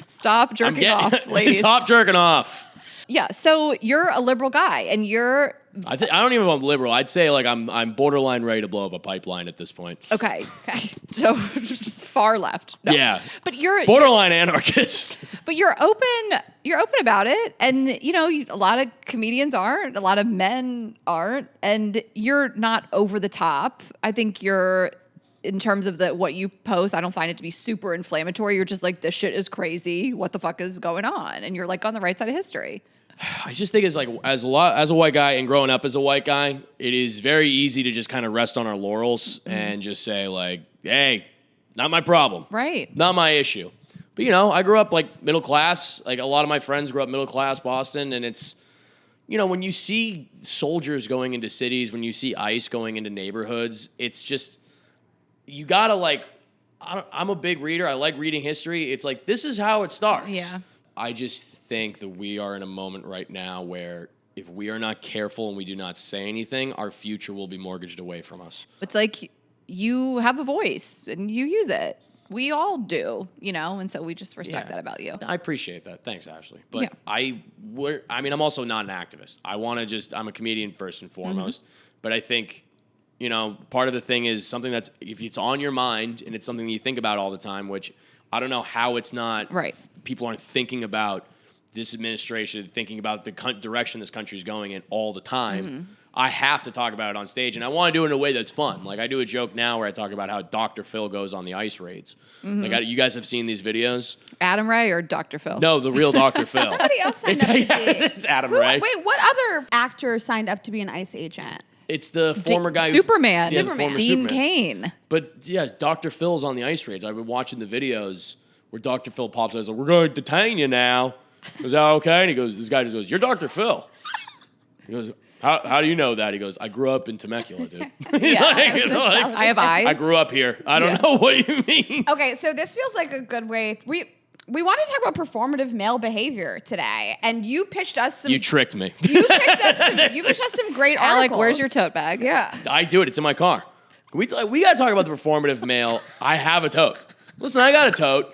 Stop jerking off, ladies. Stop jerking off. Yeah, so you're a liberal guy, and you're I don't even know if I'm liberal. I'd say like I'm borderline ready to blow up a pipeline at this point. okay. So far left. No. Yeah. But you're Borderline anarchist. But you're open. You're open about it, and a lot of comedians aren't. A lot of men aren't, and you're not over the top. I think you're. In terms of what you post, I don't find it to be super inflammatory. You're just like, this shit is crazy. What the fuck is going on? And you're like on the right side of history. I just think it's like as a white guy and growing up as a white guy, it is very easy to just kind of rest on our laurels and just say like, hey, not my problem. Right. Not my issue. But I grew up like middle class. Like a lot of my friends grew up middle class Boston, and it's when you see soldiers going into cities, when you see ICE going into neighborhoods, it's just you gotta like. I'm a big reader. I like reading history. It's like this is how it starts. Yeah. I just think that we are in a moment right now where if we are not careful and we do not say anything, our future will be mortgaged away from us. It's like you have a voice and you use it. We all do, and so we just respect that about you. I appreciate that. Thanks, Ashley. But Yeah. I'm also not an activist. I'm a comedian first and foremost. But I think, part of the thing is something that's, if it's on your mind and it's something that you think about all the time, which I don't know how it's not, Right. People aren't thinking about this administration, thinking about the direction this country is going in all the time. I have to talk about it on stage, and I want to do it in a way that's fun. Like I do a joke now where I talk about how Dr. Phil goes on the ice raids. Like you guys have seen these videos? Adam Ray or Dr. Phil? No, the real Dr. Phil. Somebody else signed up to be. It's Adam Ray. Wait, what other actor signed up to be an ICE agent? It's the former guy, Superman. Yeah, the former Dean Superman. Kane. But yeah, Dr. Phil's on the ice raids. I've been watching the videos where Dr. Phil pops out and says, "We're going to detain you now." Is that okay? And he goes, this guy just goes, "You're Dr. Phil." He goes, How do you know that? He goes, "I grew up in Temecula, dude." He's I have eyes. I grew up here. I don't know what you mean. Okay, so this feels like a good way. We want to talk about performative male behavior today, and you pitched us some. You tricked me. You pitched us some great articles. Alec, where's your tote bag? Yeah. I do it. It's in my car. We got to talk about the performative male. I have a tote. Listen, I got a tote.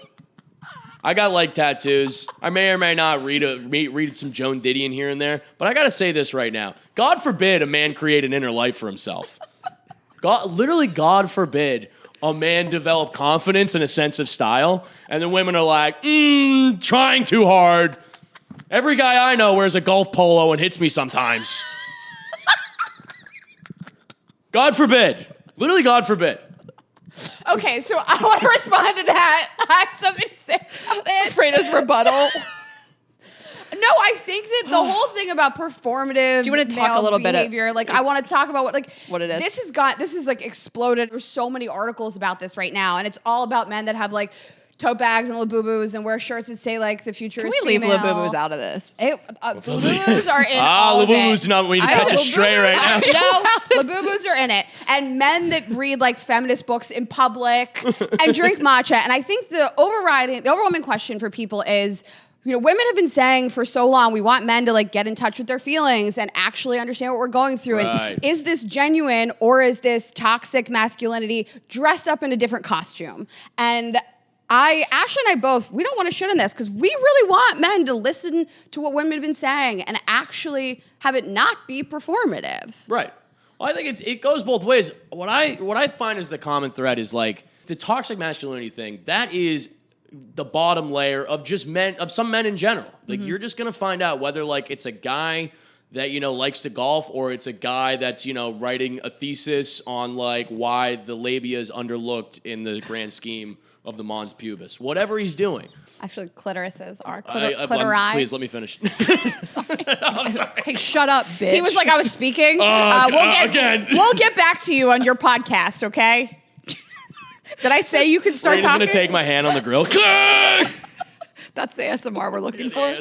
I got leg tattoos. I may or may not read some Joan Didion here and there, but I got to say this right now. God forbid a man create an inner life for himself. God forbid a man develop confidence and a sense of style, and the women are like, trying too hard. Every guy I know wears a golf polo and hits me sometimes. God forbid. Literally, God forbid. Okay, so I want to respond to that. I have something to say about it. Freda's rebuttal. No, I think that the whole thing about performative. Do you want to talk male a little bit behavior? Like, I want to talk about what it is? This is like exploded. There's so many articles about this right now, and it's all about men that have like tote bags and Labubus and wear shirts that say like the future Can is we leave female. Labubus out of this? Labubus are in all of it. Labubus do not want you to catch a stray right now. No, Labubus are in it. And men that read like feminist books in public and drink matcha. And I think the overwhelming question for people is, women have been saying for so long, we want men to like get in touch with their feelings and actually understand what we're going through. Right. And is this genuine or is this toxic masculinity dressed up in a different costume? And Ashley and I both, we don't want to shit on this because we really want men to listen to what women have been saying and actually have it not be performative. Right. Well, I think it goes both ways. What I find is the common thread is like the toxic masculinity thing. That is the bottom layer of just men, of some men in general. Like you're just gonna find out whether like it's a guy that likes to golf, or it's a guy that's writing a thesis on like why the labia is underlooked in the grand scheme of the mons pubis. Whatever he's doing. Actually, clitorises are Please let me finish. I'm sorry. Hey, shut up, bitch. He was like, I was speaking. Again. We'll get back to you on your podcast, okay? Did I say you can start Raina's talking? gonna take my hand on the grill. That's the ASMR we're looking for.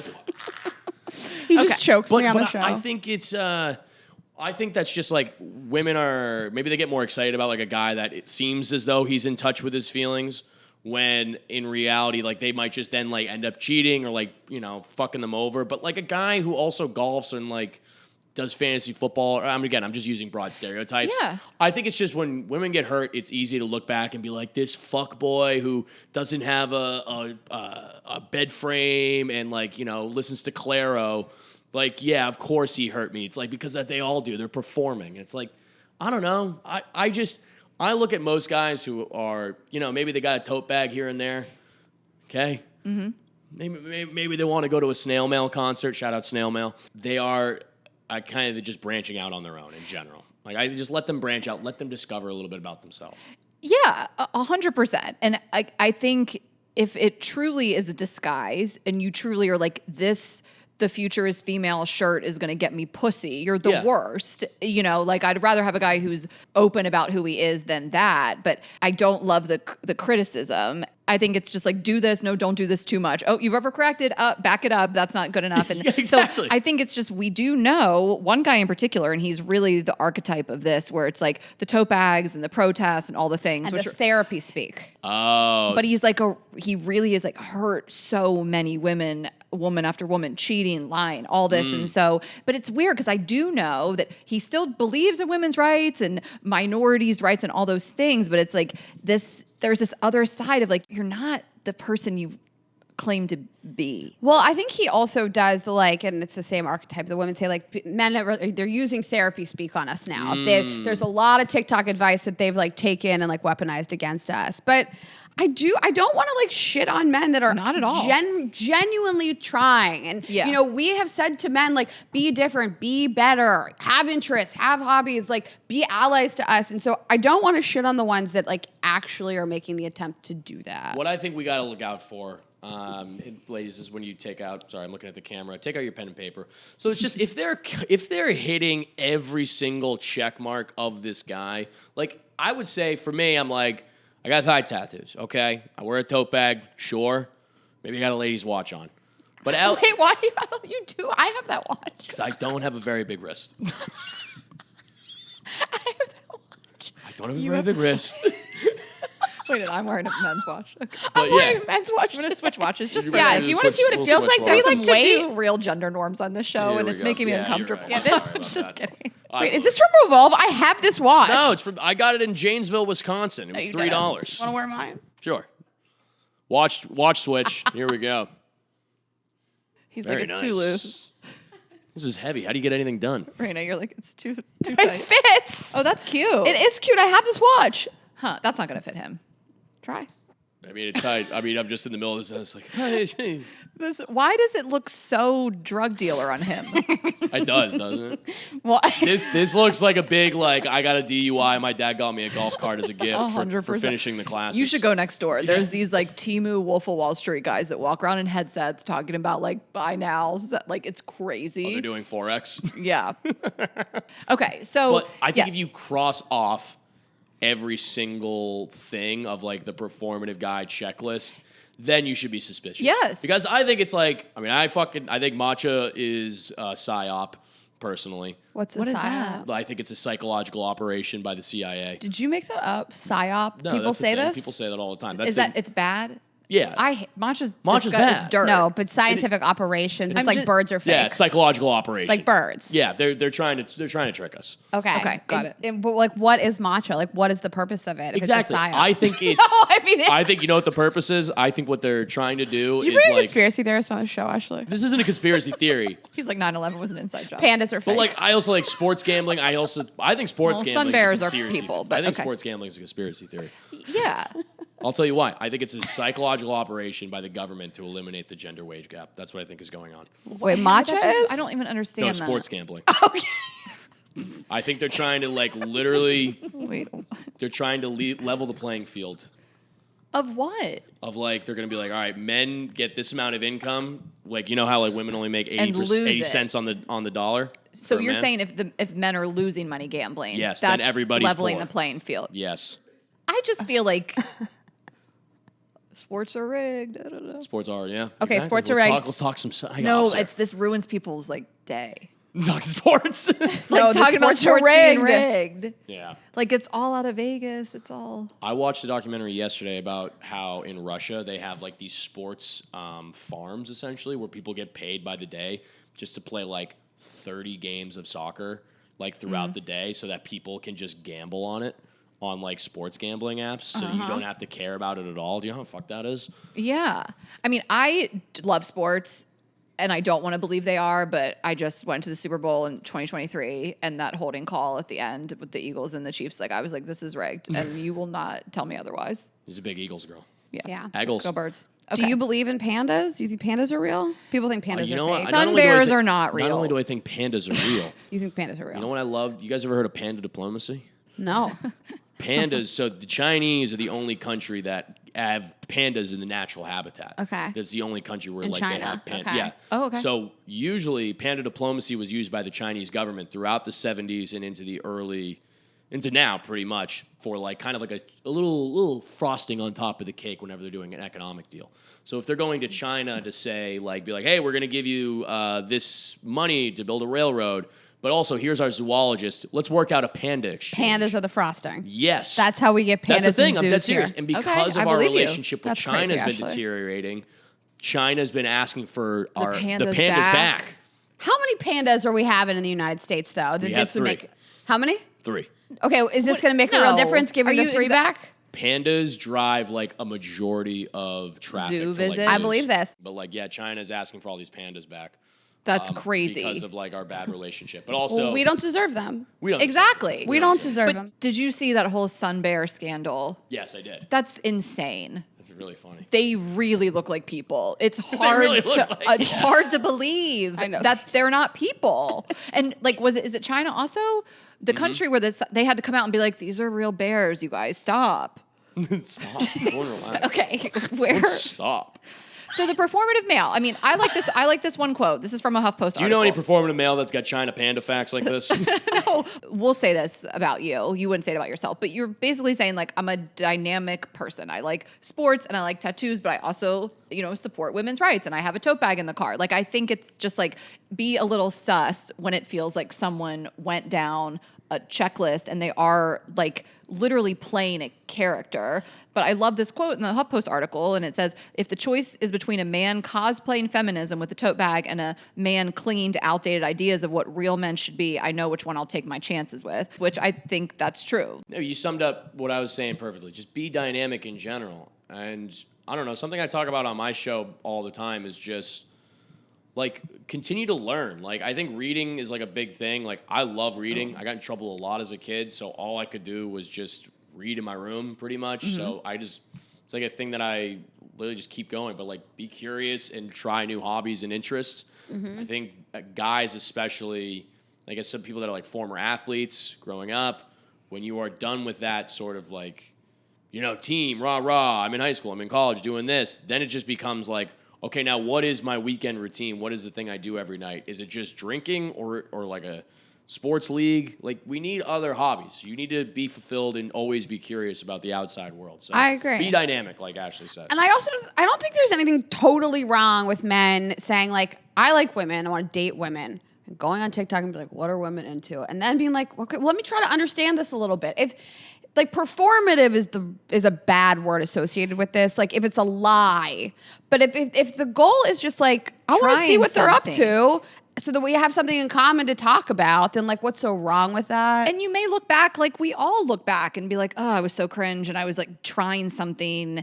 He just chokes me on the show. I think it's I think that's just like women are, maybe they get more excited about like a guy that it seems as though he's in touch with his feelings, when in reality like they might just then like end up cheating or like fucking them over. But like a guy who also golfs and like does fantasy football, again, I'm just using broad stereotypes. Yeah. I think it's just when women get hurt, it's easy to look back and be like, this fuck boy who doesn't have a bed frame and like, listens to Claro. Like, yeah, of course he hurt me. It's like, because that they all do. They're performing. It's like, I don't know. I look at most guys who are, maybe they got a tote bag here and there. Okay? Mm-hmm. Maybe they want to go to a snail mail concert. Shout out snail mail. They are kind of just branching out on their own in general. Like, I just let them branch out, let them discover a little bit about themselves. Yeah, 100%. And I think if it truly is a disguise and you truly are like, the future is female shirt is going to get me pussy, you're the worst. Like I'd rather have a guy who's open about who he is than that. But I don't love the criticism. I think it's just like, do this. No, don't do this too much. Oh, you've overcorrected. Back it up. That's not good enough. And exactly. So I think it's just, we do know one guy in particular, and he's really the archetype of this, where it's like the tote bags and the protests and all the things. And the therapy speak. Oh. But he's like, he really is like hurt so many women after woman, cheating, lying, all this. And so, but it's weird because I do know that he still believes in women's rights and minorities' rights and all those things. But it's like there's this other side of like, you're not the person you claim to be. Well, I think he also does and it's the same archetype. The women say like, men, they're using therapy speak on us now. There's a lot of TikTok advice that they've like taken and like weaponized against us. But I don't want to like shit on men that are not at all genuinely trying. And we have said to men like, be different, be better, have interests, have hobbies, like be allies to us. And so I don't want to shit on the ones that like actually are making the attempt to do that. What I think we got to look out for, ladies, is when you take out. Sorry, I'm looking at the camera. Take out your pen and paper. So it's just if they're hitting every single check mark of this guy, like I would say for me, I'm like, I got thigh tattoos, okay? I wear a tote bag, sure. Maybe I got a ladies' watch on. But wait, why you do? I have that watch. Because I don't have a very big wrist. I have that watch. I don't have a very big wrist. Wait, I'm wearing a men's watch. Okay. I'm wearing a men's watch. I'm going to switch watches. Just if you want to see what it feels like, there's we some like weight. to do real gender norms on this show, Here and we it's go. making me Yeah, uncomfortable. you're right. I'm just kidding. Wait, is this from Revolve? I have this watch. No, it's from. I got it in Janesville, Wisconsin. It was you $3. did. Want to wear mine? Sure. Watch switch. Here we go. He's Very like, it's nice. too loose. This is heavy. How do you get anything done? Raina, you're like, it's too It tight. fits. Oh, that's cute. It is cute. I have this watch. Huh, that's not going to fit him. Try. I mean, it's tight. I mean, I'm just in the middle of this. And it's like, Why does it look so drug dealer on him? it doesn't it? Well, This looks like a big, like, I got a DUI. My dad got me a golf cart as a gift for 100%. finishing the classes. You should go next door. There's these like Temu Wolf of Wall Street guys that walk around in headsets talking about like buy now. Like it's crazy. Oh, they're doing Forex. Yeah. Okay, so But I think yes. if you cross off every single thing of like the performative guide checklist, then you should be suspicious. Yes. Because I think it's like, I mean, I think matcha is psyop, personally. what's a What is psyop? that? I think it's a psychological operation by the CIA. Did you make that up? Psyop? No, People that's a say thing. this? People say that all the time. Is that it's bad? Yeah. Matcha's Matcha's It's bad. dirt. No, but scientific operations. It's I'm like just- birds are fake. Yeah, it's psychological operation. Like birds. Yeah, they're trying to trick us. Okay. Okay, got it. But like, what is matcha? Like, what is the purpose of it? If Exactly. It's a psyop? I think it's. No, I mean, I think you know what the purpose is. I think what they're trying to do you is bring a like. conspiracy theorist on the show, Ashley. This isn't a conspiracy theory, He's like 9/11 was an inside job. Pandas are fake. but like I also like sports gambling. I think sports Well, gambling. sun bears is a are conspiracy. people, I but think okay. sports gambling is a conspiracy theory. Yeah. I'll tell you why. I think it's a psychological operation by the government to eliminate the gender wage gap. That's what I think is going on. Wait, matcha is? I don't even understand No, that. sports gambling. Okay. I think they're trying to like literally. Wait, They're trying to level the playing field. of what? Of like they're gonna be like, all right, men get this amount of income. Like you know how like women only make And lose 80 it. cents on the dollar. So for a you're man? saying if men are losing money gambling, Yes, then that's everybody's leveling poor. the playing field. Yes, I just feel like sports are rigged. Da, da, da. sports are Okay, sports are Let's rigged. Let's talk some. No, this ruins people's like day. talking sports. Like No, the talking about sports are sports being rigged. rigged. Yeah. Like it's all out of Vegas. It's all. I watched a documentary yesterday about how in Russia they have like these sports farms essentially where people get paid by the day just to play like 30 games of soccer like throughout the day so that people can just gamble on it on like sports gambling apps so you don't have to care about it at all. Do you know how fucked that is? Yeah. I mean, I love sports and I don't want to believe they are, but I just went to the Super Bowl in 2023 and that holding call at the end with the Eagles and the Chiefs, like I was like, this is rigged and you will not tell me otherwise. He's a big Eagles girl. Yeah. Eagles. Go Birds. Do you believe in pandas? Do you think pandas are real? People think pandas You are know what? fake. Not Sun only do I bears think- are not real. Not only do I think pandas are real, You think pandas are real? you know what I love? You guys ever heard of panda diplomacy? No. Pandas, so the Chinese are the only country that have pandas in the natural habitat. Okay. That's the only country where In like China, they have pandas. okay. Yeah. Oh, okay. So usually panda diplomacy was used by the Chinese government throughout the 70s and into now pretty much for like kind of like a little frosting on top of the cake whenever they're doing an economic deal. So if they're going to China to say like be like, hey, we're going to give you this money to build a railroad, but also here's our zoologist. Let's work out a panda exchange. Pandas are the frosting. Yes. That's how we get pandas. That's the thing. in I'm zoos dead serious. here. And because Okay, I of our believe you. relationship with That's China crazy, has been actually. deteriorating, China's been asking for the pandas pandas back. back. How many pandas are we having in the United States, though? That We have this would 3. make. How many? 3. Okay, is this going to make a real No. difference giving Are the you 3 back? Pandas drive like a majority of traffic. Zoo to, like, visits? I zoos. believe this. But like, yeah, China's asking for all these pandas back. That's crazy. Because of like our bad relationship. But also, We don't deserve them. We don't Exactly. We don't deserve them. But did you see that whole sun bear scandal? Yes, I did. That's insane. That's really funny. They really look like people. It's hard really look to like- it's hard to believe I know. that they're not people. And like is it China also? The country where they had to come out and be like, these are real bears, you guys, stop. Stop. Relax. Okay. Where Stop. so the performative male, I mean, I like this one quote. This is from a HuffPost Do you know any article. performative male that's got China panda facts like this? No, we'll say this about you. You wouldn't say it about yourself, but you're basically saying like I'm a dynamic person. I like sports and I like tattoos, but I also, support women's rights and I have a tote bag in the car. Like I think it's just like be a little sus when it feels like someone went down a checklist and they are like literally playing a character. But I love this quote in the HuffPost article, and it says, if the choice is between a man cosplaying feminism with a tote bag and a man clinging to outdated ideas of what real men should be, I know which one I'll take my chances with, which I think that's true. No, you summed up what I was saying perfectly. Just be dynamic in general. And I don't know, something I talk about on my show all the time is just like continue to learn. Like I think reading is like a big thing. Like I love reading. I got in trouble a lot as a kid, so all I could do was just read in my room pretty much. So it's like a thing that I literally just keep going, but like be curious and try new hobbies and interests. I think guys especially, like I said, people that are like former athletes growing up, when you are done with that sort of like, team, rah, rah, I'm in high school, I'm in college doing this, then it just becomes like, okay, now what is my weekend routine? What is the thing I do every night? Is it just drinking or like a sports league? Like we need other hobbies. You need to be fulfilled and always be curious about the outside world. So I agree. Be dynamic, like Ashley said. And I don't think there's anything totally wrong with men saying like, I like women, I want to date women. And going on TikTok and be like, what are women into? And then being like, okay, let me try to understand this a little bit. If like performative is a bad word associated with this. Like if it's a lie, but if the goal is just like I want to see Trying what they're up something. to, so that we have something in common to talk about, then like what's so wrong with that? And you may look back like we all look back and be like, oh, I was so cringe and I was like trying something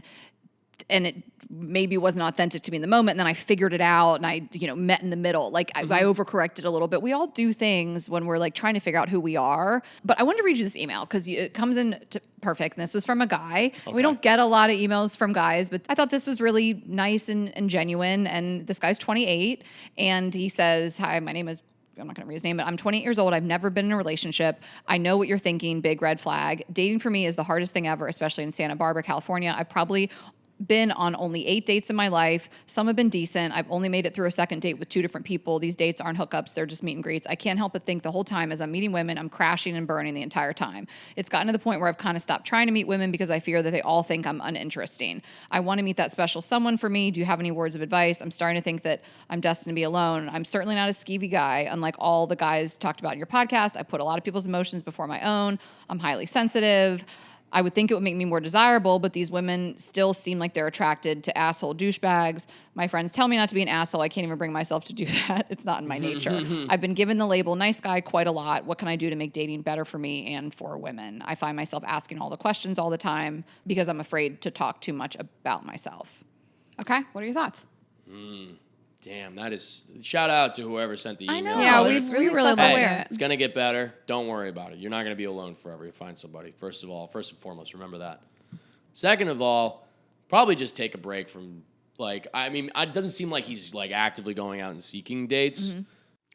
and it maybe wasn't authentic to me in the moment. And then I figured it out and I, met in the middle. Like I overcorrected a little bit. We all do things when we're like trying to figure out who we are. But I wanted to read you this email because it comes in perfect. And this was from a guy. Okay. We don't get a lot of emails from guys, but I thought this was really nice and genuine. And this guy's 28 and he says, "Hi, my name is," I'm not going to read his name, but I'm 28 years old. I've never been in a relationship. I know what you're thinking. Big red flag. Dating for me is the hardest thing ever, especially in Santa Barbara, California. I've probably been on only 8 dates in my life. Some have been decent. I've only made it through a second date with 2 different people. These dates aren't hookups. They're just meet and greets. I can't help but think the whole time as I'm meeting women, I'm crashing and burning the entire time. It's gotten to the point where I've kind of stopped trying to meet women because I fear that they all think I'm uninteresting. I want to meet that special someone for me. Do you have any words of advice? I'm starting to think that I'm destined to be alone. I'm certainly not a skeevy guy. Unlike all the guys talked about in your podcast, I put a lot of people's emotions before my own. I'm highly sensitive. I would think it would make me more desirable, but these women still seem like they're attracted to asshole douchebags. My friends tell me not to be an asshole. I can't even bring myself to do that. It's not in my nature. I've been given the label nice guy quite a lot. What can I do to make dating better for me and for women? I find myself asking all the questions all the time because I'm afraid to talk too much about myself. Okay, what are your thoughts? Damn, that is... Shout out to whoever sent the email. I know. Yeah, Oh, we it's really love self-aware. it. It's going to get better. Don't worry about it. You're not going to be alone forever. You'll find somebody. First and foremost, remember that. Second of all, probably just take a break from, it doesn't seem like he's, actively going out and seeking dates.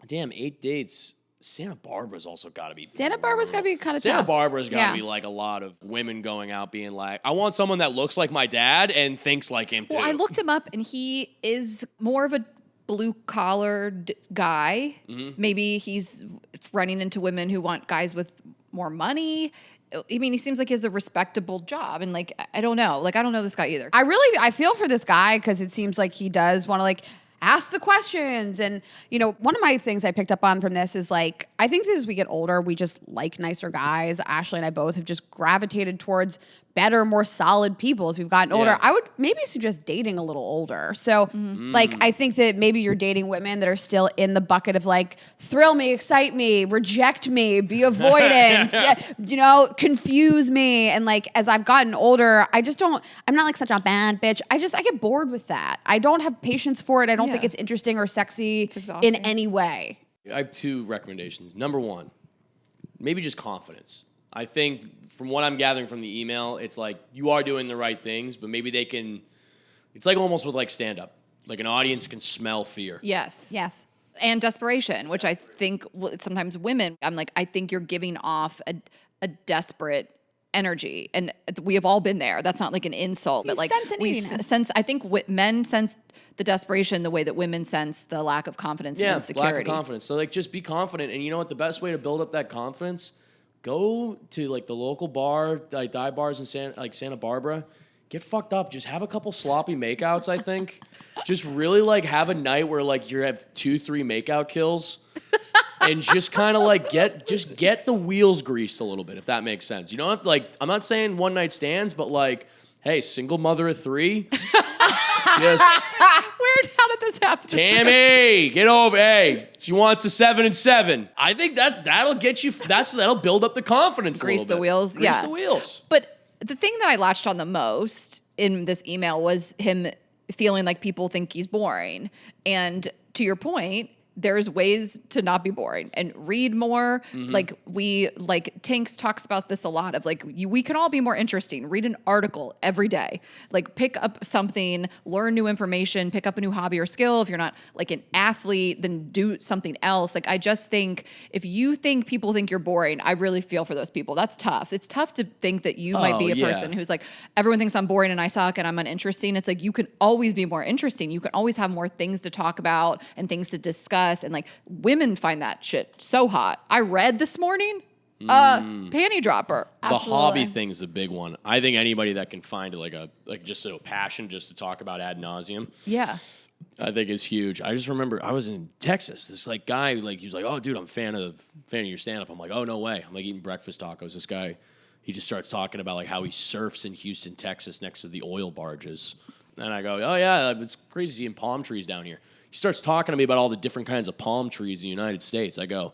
Damn, 8 dates. Santa Barbara's also got to be... Santa Barbara's got to be kind of tough. Santa Barbara's got to Yeah. be, a lot of women going out being like, I want someone that looks like my dad and thinks like him, too. Well, I looked him up and he is more of a blue-collared guy. Maybe he's running into women who want guys with more money. I mean, he seems like he has a respectable job. And, I don't know. I don't know this guy either. I feel for this guy because it seems like he does want to, ask the questions. And, one of my things I picked up on from this is, I think as we get older, we just like nicer guys. Ashley and I both have just gravitated towards better, more solid people as we've gotten older. Yeah. I would maybe suggest dating a little older. So, I think that maybe you're dating women that are still in the bucket of thrill me, excite me, reject me, be avoidant, confuse me. And as I've gotten older, I'm not such a bad bitch. I get bored with that. I don't have patience for it. I don't think it's interesting or sexy in any way. I have 2 recommendations. Number 1, maybe just confidence. I think from what I'm gathering from the email, it's you are doing the right things, but maybe they can, it's almost with stand-up. An audience can smell fear. Yes. Yes. And desperation, which I think sometimes women, I think you're giving off a desperate energy. And we have all been there. That's not an insult, but sense an we neediness. sense, I think men sense the desperation the way that women sense the lack of confidence and insecurity. Lack of confidence. So just be confident. And you know what? The best way to build up that confidence, go to the local bar, dive bars in Santa Barbara. Get fucked up. Just have a couple sloppy makeouts, I think. Just really have a night where you have 2-3 makeout kills. And just kind of get the wheels greased a little bit, if that makes sense. You don't have I'm not saying one night stands, but hey, single mother of 3. Just How did this happen? Tammy, get over. Hey, she wants a 7 and 7. I think that'll get you. That'll build up the confidence. Grease a little the bit. wheels. Grease Yeah. the wheels. But the thing that I latched on the most in this email was him feeling like people think he's boring. And to your point, there's ways to not be boring and read more. Tinks talks about this a lot of we can all be more interesting. Read an article every day. Pick up something, learn new information, pick up a new hobby or skill. If you're not an athlete, then do something else. I just think if you think people think you're boring, I really feel for those people. That's tough. It's tough to think that you might be a person who's everyone thinks I'm boring and I suck and I'm uninteresting. It's you can always be more interesting. You can always have more things to talk about and things to discuss. And women find that shit so hot. I read this morning, panty dropper. The hobby thing's the big one. I think anybody that can find just a passion just to talk about ad nauseum. Yeah. I think is huge. I just remember I was in Texas. This guy he was oh dude, I'm a fan of your stand up. I'm oh no way. I'm eating breakfast tacos. This guy, he just starts talking about how he surfs in Houston, Texas next to the oil barges. And I go, oh yeah, it's crazy seeing palm trees down here. He starts talking to me about all the different kinds of palm trees in the United States. I go,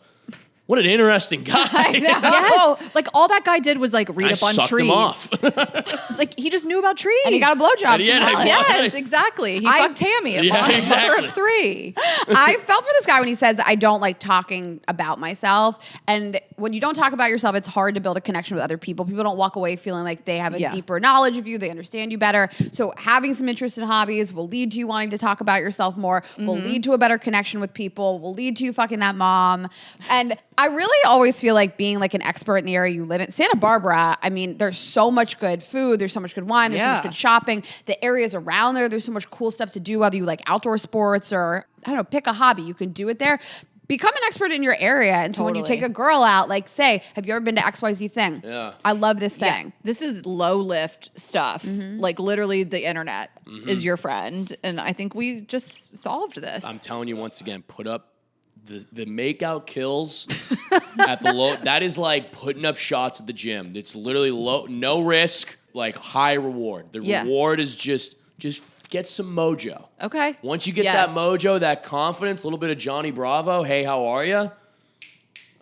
What an interesting guy. Yes. Like all that guy did was like read I up on sucked trees. him off. Like he just knew about trees. And he got a blowjob. And he had from a Alec. blow- Yes, exactly. He fucked Tammy, a Yeah, mother exactly. of 3. I felt for this guy when he says, I don't like talking about myself. And when you don't talk about yourself, it's hard to build a connection with other people. People don't walk away feeling like they have a Yeah. deeper knowledge of you. They understand you better. So having some interest in hobbies will lead to you wanting to talk about yourself more, will lead to a better connection with people, will lead to you fucking that mom. And I really always feel like being like an expert in the area you live in. Santa Barbara, I mean, there's so much good food. There's so much good wine. There's so much good shopping. The areas around there's so much cool stuff to do, whether you like outdoor sports or, I don't know, pick a hobby. You can do it there. Become an expert in your area. And so when you take a girl out, like say, have you ever been to XYZ thing? Yeah. I love this thing. Yeah. This is low lift stuff. Like literally the internet is your friend. And I think we just solved this. I'm telling you once again, put up the makeout kills at the low. That is like putting up shots at the gym. It's literally low, no risk, like high reward. The reward is just get some mojo. Okay. Once you get that mojo, that confidence, a little bit of Johnny Bravo. Hey, how are you?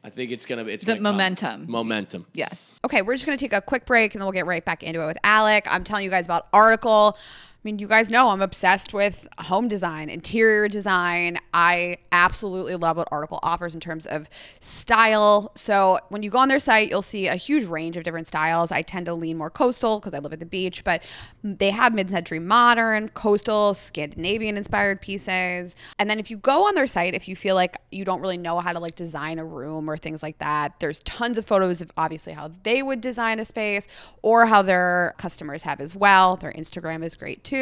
I think it's gonna The momentum. Momentum. Yes. Okay, we're just going to take a quick break and then we'll get right back into it with Alec. I'm telling you guys about Article. I mean, you guys know I'm obsessed with home design, interior design. I absolutely love what Article offers in terms of style. So when you go on their site, you'll see a huge range of different styles. I tend to lean more coastal because I live at the beach, but they have mid-century modern, coastal, Scandinavian-inspired pieces. And then if you go on their site, if you feel like you don't really know how to like design a room or things like that, there's tons of photos of obviously how they would design a space or how their customers have as well. Their Instagram is great too.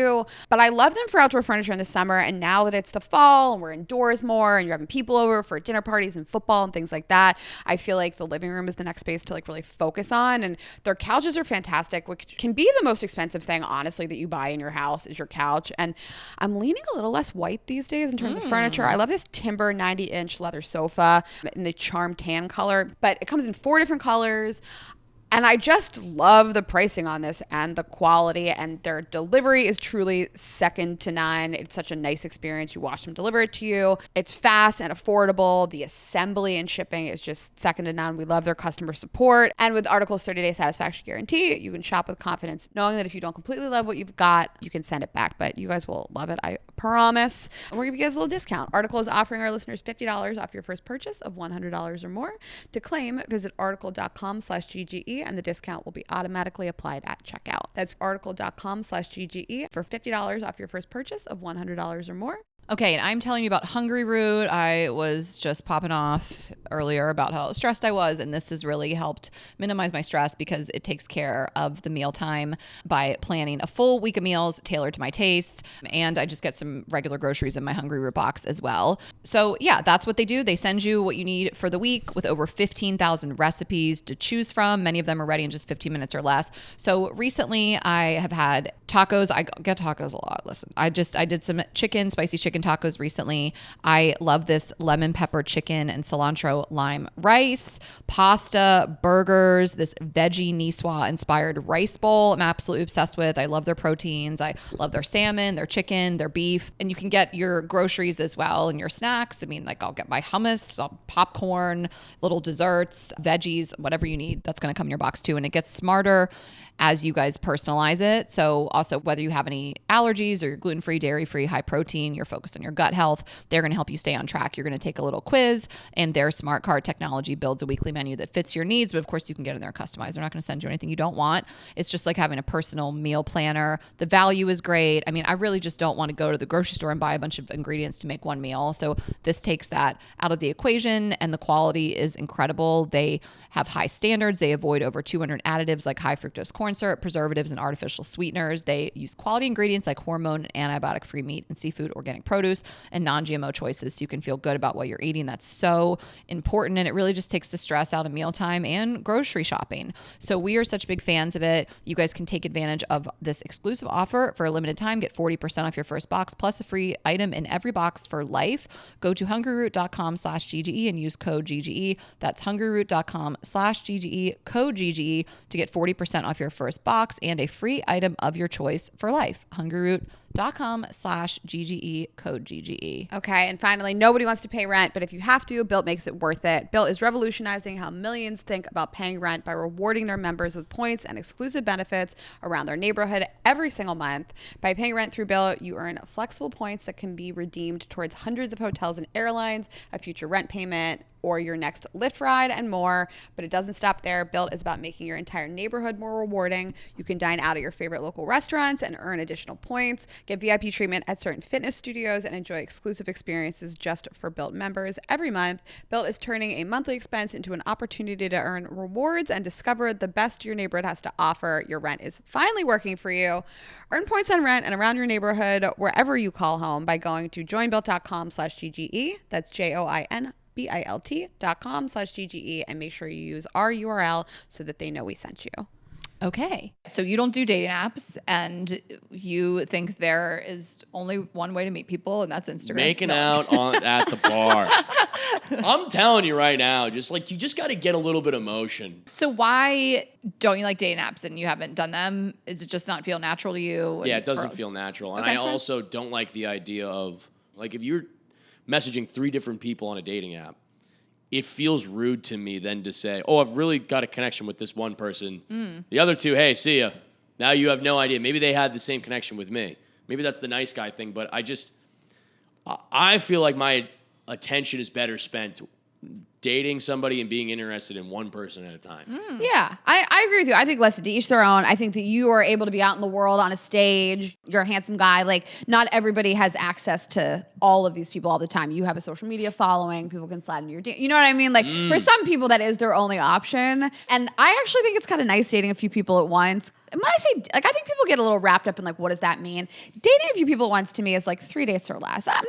But I love them for outdoor furniture in the summer. And now that it's the fall and we're indoors more and you're having people over for dinner parties and football and things like that, I feel like the living room is the next space to like really focus on. And their couches are fantastic, which can be the most expensive thing, honestly, that you buy in your house is your couch. And I'm leaning a little less white these days in terms of furniture. I love this timber 90-inch leather sofa in the charm tan color, but it comes in 4 different colors. And I just love the pricing on this and the quality, and their delivery is truly second to none. It's such a nice experience. You watch them deliver it to you. It's fast and affordable. The assembly and shipping is just second to none. We love their customer support. And with Article's 30-day satisfaction guarantee, you can shop with confidence, knowing that if you don't completely love what you've got, you can send it back. But you guys will love it, I promise. And we're gonna give you guys a little discount. Article is offering our listeners $50 off your first purchase of $100 or more. To claim, visit article.com/GGE. And the discount will be automatically applied at checkout. That's article.com/GGE for $50 off your first purchase of $100 or more. Okay, and I'm telling you about Hungry Root. I was just popping off earlier about how stressed I was, and this has really helped minimize my stress because it takes care of the mealtime by planning a full week of meals tailored to my taste, and I just get some regular groceries in my Hungry Root box as well. So yeah, that's what they do. They send you what you need for the week with over 15,000 recipes to choose from. Many of them are ready in just 15 minutes or less. So recently I have had tacos. I get tacos a lot. Listen, I did some spicy chicken tacos recently. I love this lemon pepper chicken and cilantro lime rice, pasta, burgers, this veggie Niçoise inspired rice bowl I'm absolutely obsessed with. I love their proteins. I love their salmon, their chicken, their beef. And you can get your groceries as well and your snacks. I mean, like I'll get my hummus, popcorn, little desserts, veggies, whatever you need. That's going to come in your box too. And it gets smarter as you guys personalize it. So also whether you have any allergies or you're gluten-free, dairy-free, high protein, you're focused on your gut health, they're going to help you stay on track. You're going to take a little quiz and their smart card technology builds a weekly menu that fits your needs. But of course you can get in there and customize. They're not going to send you anything you don't want. It's just like having a personal meal planner. The value is great. I mean, I really just don't want to go to the grocery store and buy a bunch of ingredients to make one meal. So this takes that out of the equation and the quality is incredible. They have high standards. They avoid over 200 additives like high fructose corn syrup, preservatives, and artificial sweeteners. They use quality ingredients like hormone and antibiotic-free meat and seafood, organic produce, and non-GMO choices so you can feel good about what you're eating. That's so important, and it really just takes the stress out of mealtime and grocery shopping. So we are such big fans of it. You guys can take advantage of this exclusive offer for a limited time. Get 40% off your first box plus a free item in every box for life. Go to hungryroot.com/GGE and use code GGE. That's hungryroot.com/GGE, code GGE to get 40% off your first box and a free item of your choice for life. built.com/GGE, code GGE. Okay, and finally, nobody wants to pay rent, but if you have to, Built makes it worth it. Built is revolutionizing how millions think about paying rent by rewarding their members with points and exclusive benefits around their neighborhood every single month. By paying rent through Built, you earn flexible points that can be redeemed towards hundreds of hotels and airlines, a future rent payment, or your next Lyft ride, and more. But it doesn't stop there. Built is about making your entire neighborhood more rewarding. You can dine out at your favorite local restaurants and earn additional points, get VIP treatment at certain fitness studios, and enjoy exclusive experiences just for Built members. Every month, Built is turning a monthly expense into an opportunity to earn rewards and discover the best your neighborhood has to offer. Your rent is finally working for you. Earn points on rent and around your neighborhood wherever you call home by going to joinbuilt.com/GGE. That's JOINBILT.com/GGE, and make sure you use our URL so that they know we sent you. Okay. So you don't do dating apps, and you think there is only one way to meet people, and that's Instagram. Making out at the bar. I'm telling you right now, you just got to get a little bit of motion. So why don't you like dating apps and you haven't done them? Is it just not feel natural to you? Yeah, it doesn't feel natural. And Okay. I also don't like the idea of, like, if you're messaging 3 different people on a dating app, it feels rude to me then to say, oh, I've really got a connection with this one person. The other 2, hey, see ya. Now you have no idea. Maybe they had the same connection with me. Maybe that's the nice guy thing, but I feel like my attention is better spent dating somebody and being interested in one person at a time. Yeah, I agree with you. I think less to each their own. I think that you are able to be out in the world on a stage. You're a handsome guy. Like, not everybody has access to all of these people all the time. You have a social media following. People can slide into your you know what I mean? Like, for some people, that is their only option. And I actually think it's kind of nice dating a few people at once. And when I say, like, I think people get a little wrapped up in, like, what does that mean? Dating a few people at once to me is like 3 dates or less. I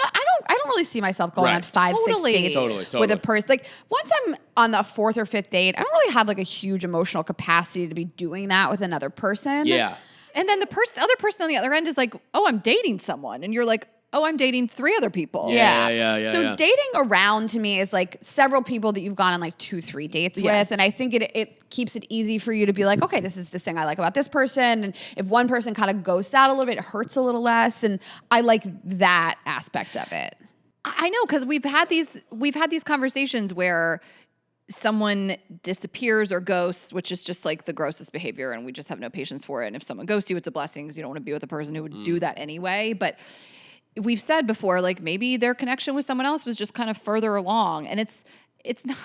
don't really see myself going on 5, 6 dates Totally. with a person. Like, once I'm on the 4th or 5th date, I don't really have like a huge emotional capacity to be doing that with another person. Yeah. And then the other person on the other end is like, oh, I'm dating someone. And you're like, oh, I'm dating 3 other people. Yeah. So dating around to me is like several people that you've gone on like 2, 3 dates with. And I think it keeps it easy for you to be like, okay, this is this thing I like about this person. And if one person kind of ghosts out a little bit, it hurts a little less. And I like that aspect of it. I know, because we've had these conversations where someone disappears or ghosts, which is just like the grossest behavior, and we just have no patience for it. And if someone ghosts you, it's a blessing because you don't want to be with a person who would do that anyway. But we've said before, like, maybe their connection with someone else was just kind of further along, and it's not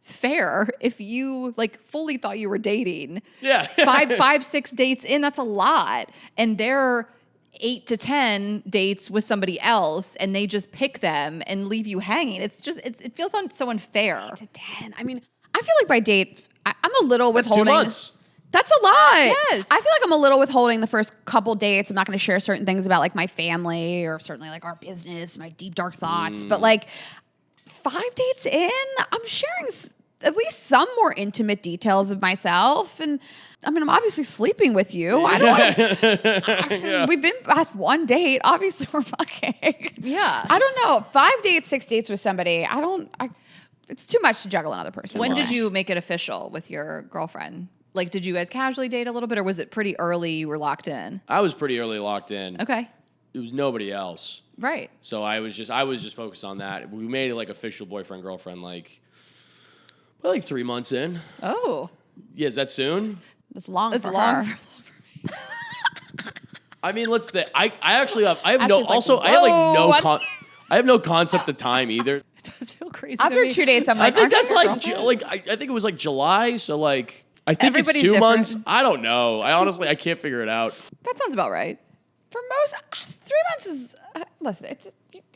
fair if you like fully thought you were dating. Yeah. 5, 6 dates in, that's a lot, and they're 8 to 10 dates with somebody else, and they just pick them and leave you hanging. It's just it feels so unfair. 8 to 10. I mean, I feel like by date, I'm a little That's withholding. 2 months. That's a lot. Yes. I feel like I'm a little withholding the first couple dates. I'm not going to share certain things about like my family or certainly like our business, my deep dark thoughts. But like 5 dates in, I'm sharing at least some more intimate details of myself. And I mean, I'm obviously sleeping with you. I don't. We've been past 1 date. Obviously, we're fucking. Yeah. I don't know. 5 dates, 6 dates with somebody. It's too much to juggle another person. When did you make it official with your girlfriend? Like, did you guys casually date a little bit, or was it pretty early you were locked in? I was pretty early locked in. Okay. It was nobody else. Right. So I was just focused on that. We made it like official boyfriend, girlfriend, like 3 months in. Oh. Yeah, is that soon? That's long. That's for long. her. I mean, let's say I actually have I have no concept of time either. It does feel crazy. After 2 dates, I'm I like, think aren't that's you my like girlfriend? I think it was like July, so like I think Everybody's it's 2 different. months. I don't know. I honestly can't figure it out. That sounds about right. For most, 3 months is listen.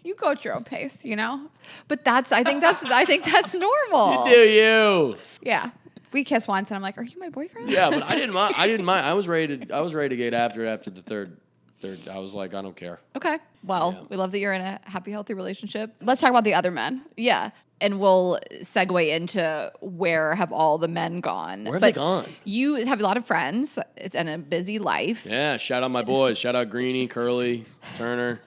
You go at your own pace, you know. But I think that's normal. Do you? Yeah, we kiss once, and I'm like, "Are you my boyfriend?" Yeah, but I didn't mind. I was ready to get after the third. I was like, I don't care. Okay. Well, Yeah. we love that you're in a happy, healthy relationship. Let's talk about the other men. Yeah. And we'll segue into where have all the men gone. Where have they gone? You have a lot of friends and a busy life. Yeah, shout out my boys. Shout out Greenie, Curly, Turner,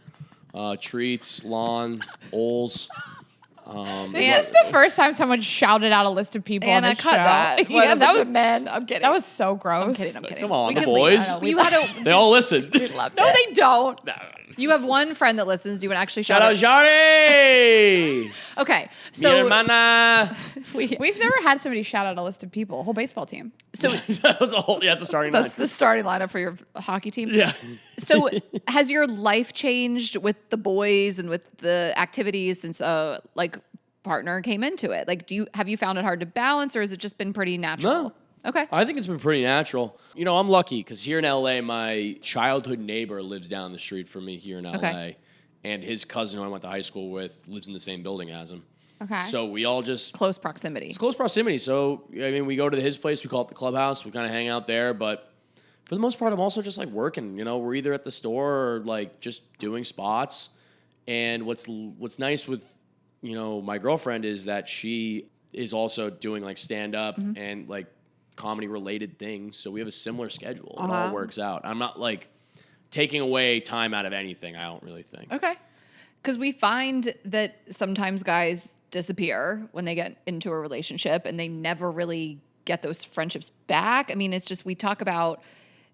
Treats, Lon, Oles. This is the first time someone shouted out a list of people on Anna, the cut show. that. Yeah, that was men. I'm kidding. that was so gross. I'm kidding. Come on, We the can boys. leave. I know. You gotta, They all listen. no, they don't. You have one friend that listens. Do you want to actually Shout out, shout Shari! Okay, Mi so hermana. We've never had somebody shout out a list of people, a whole baseball team. That was a whole. Yeah, it's a starting that's line. the starting lineup for your hockey team. Yeah. So has your life changed with the boys and with the activities since like partner came into it? Like, have you found it hard to balance, or has it just been pretty natural? No. Okay. I think it's been pretty natural. You know, I'm lucky because here in LA, my childhood neighbor lives down the street from me here in LA. Okay. And his cousin, who I went to high school with, lives in the same building as him. Okay. So we all just. Close proximity. It's close proximity. So, I mean, we go to his place. We call it the clubhouse. We kind of hang out there. But for the most part, I'm also just like working. You know, we're either at the store or like just doing spots. And what's nice with, you know, my girlfriend is that she is also doing like stand up and like comedy related things. So we have a similar schedule. It all works out. I'm not like taking away time out of anything. I don't really think. Okay. Because we find that sometimes guys disappear when they get into a relationship and they never really get those friendships back. I mean, it's just, we talk about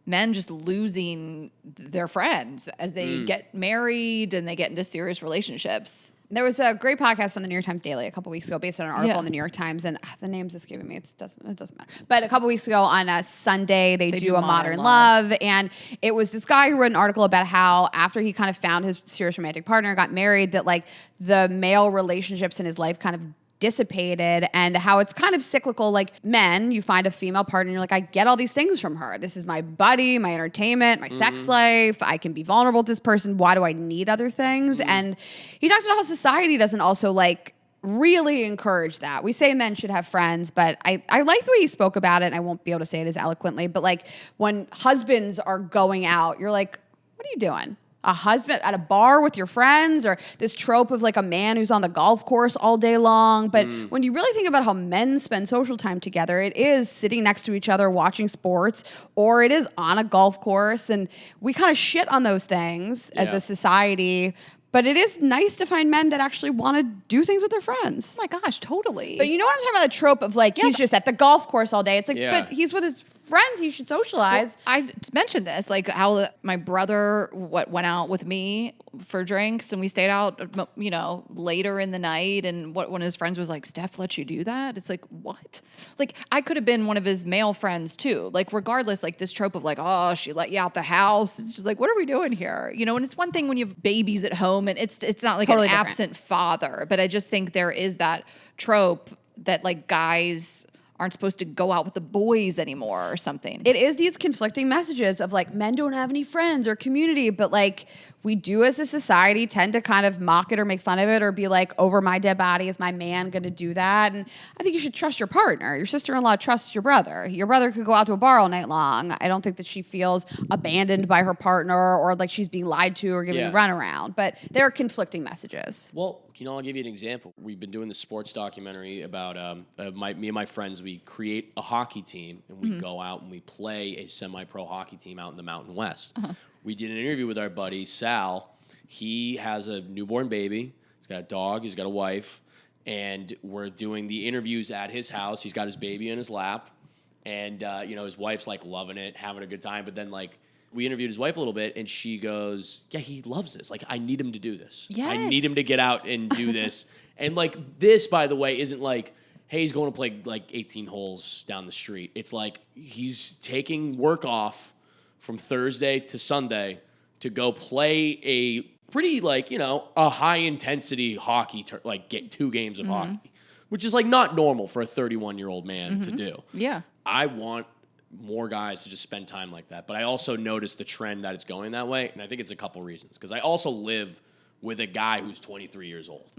men just losing their friends as they get married and they get into serious relationships. There was a great podcast on the New York Times Daily a couple weeks ago based on an article Yeah. in the New York Times, and the name's escaping me. It doesn't matter. But a couple weeks ago on a Sunday, they do a Modern Love, and it was this guy who wrote an article about how after he kind of found his serious romantic partner, got married, that like the male relationships in his life kind of dissipated, and how it's kind of cyclical. Like men, you find a female partner and you're like, I get all these things from her. This is my buddy, my entertainment, my sex life. I can be vulnerable to this person. Why do I need other things? And he talks about how society doesn't also like really encourage that. We say men should have friends, but I like the way he spoke about it, and I won't be able to say it as eloquently, but like when husbands are going out, you're like, what are you doing? A husband at a bar with your friends, or this trope of like a man who's on the golf course all day long. But when you really think about how men spend social time together, it is sitting next to each other watching sports, or it is on a golf course. And we kind of shit on those things as a society. But it is nice to find men that actually want to do things with their friends. Oh my gosh, totally. But you know what I'm talking about? The trope of like, he's just at the golf course all day. It's like, Yeah. but he's with his friends. He should socialize. Well, I mentioned this, like how my brother went out with me for drinks, and we stayed out, you know, later in the night. And one of his friends was like, "Steph let you do that?" It's like, what? Like I could have been one of his male friends too. Like regardless, like this trope of like, oh, she let you out the house. It's just like, what are we doing here? You know, and it's one thing when you have babies at home, and it's not like Totally an different. absent father, but I just think there is that trope that like guys aren't supposed to go out with the boys anymore or something. It is these conflicting messages of like men don't have any friends or community, but like we do as a society tend to kind of mock it or make fun of it or be like, over my dead body, is my man going to do that? And I think you should trust your partner. Your sister-in-law trusts your brother. Your brother could go out to a bar all night long. I don't think that she feels abandoned by her partner or like she's being lied to or given the runaround, but there are conflicting messages. Well, you know, I'll give you an example. We've been doing the sports documentary about me and my friends. We create a hockey team, and we go out and we play a semi-pro hockey team out in the Mountain West. We did an interview with our buddy, Sal. He has a newborn baby. He's got a dog. He's got a wife. And we're doing the interviews at his house. He's got his baby in his lap. And, you know, his wife's, like, loving it, having a good time. But then, like, we interviewed his wife a little bit, and she goes, yeah, he loves this. Like, I need him to do this. Yes. I need him to get out and do this. And, like, this, by the way, isn't like, hey, he's going to play, like, 18 holes down the street. It's like he's taking work off from Thursday to Sunday to go play a pretty, like, you know, a high-intensity hockey, get 2 games of hockey, which is, like, not normal for a 31-year-old man to do. Yeah. I want more guys to just spend time like that. But I also noticed the trend that it's going that way, and I think it's a couple reasons. Because I also live with a guy who's 23 years old.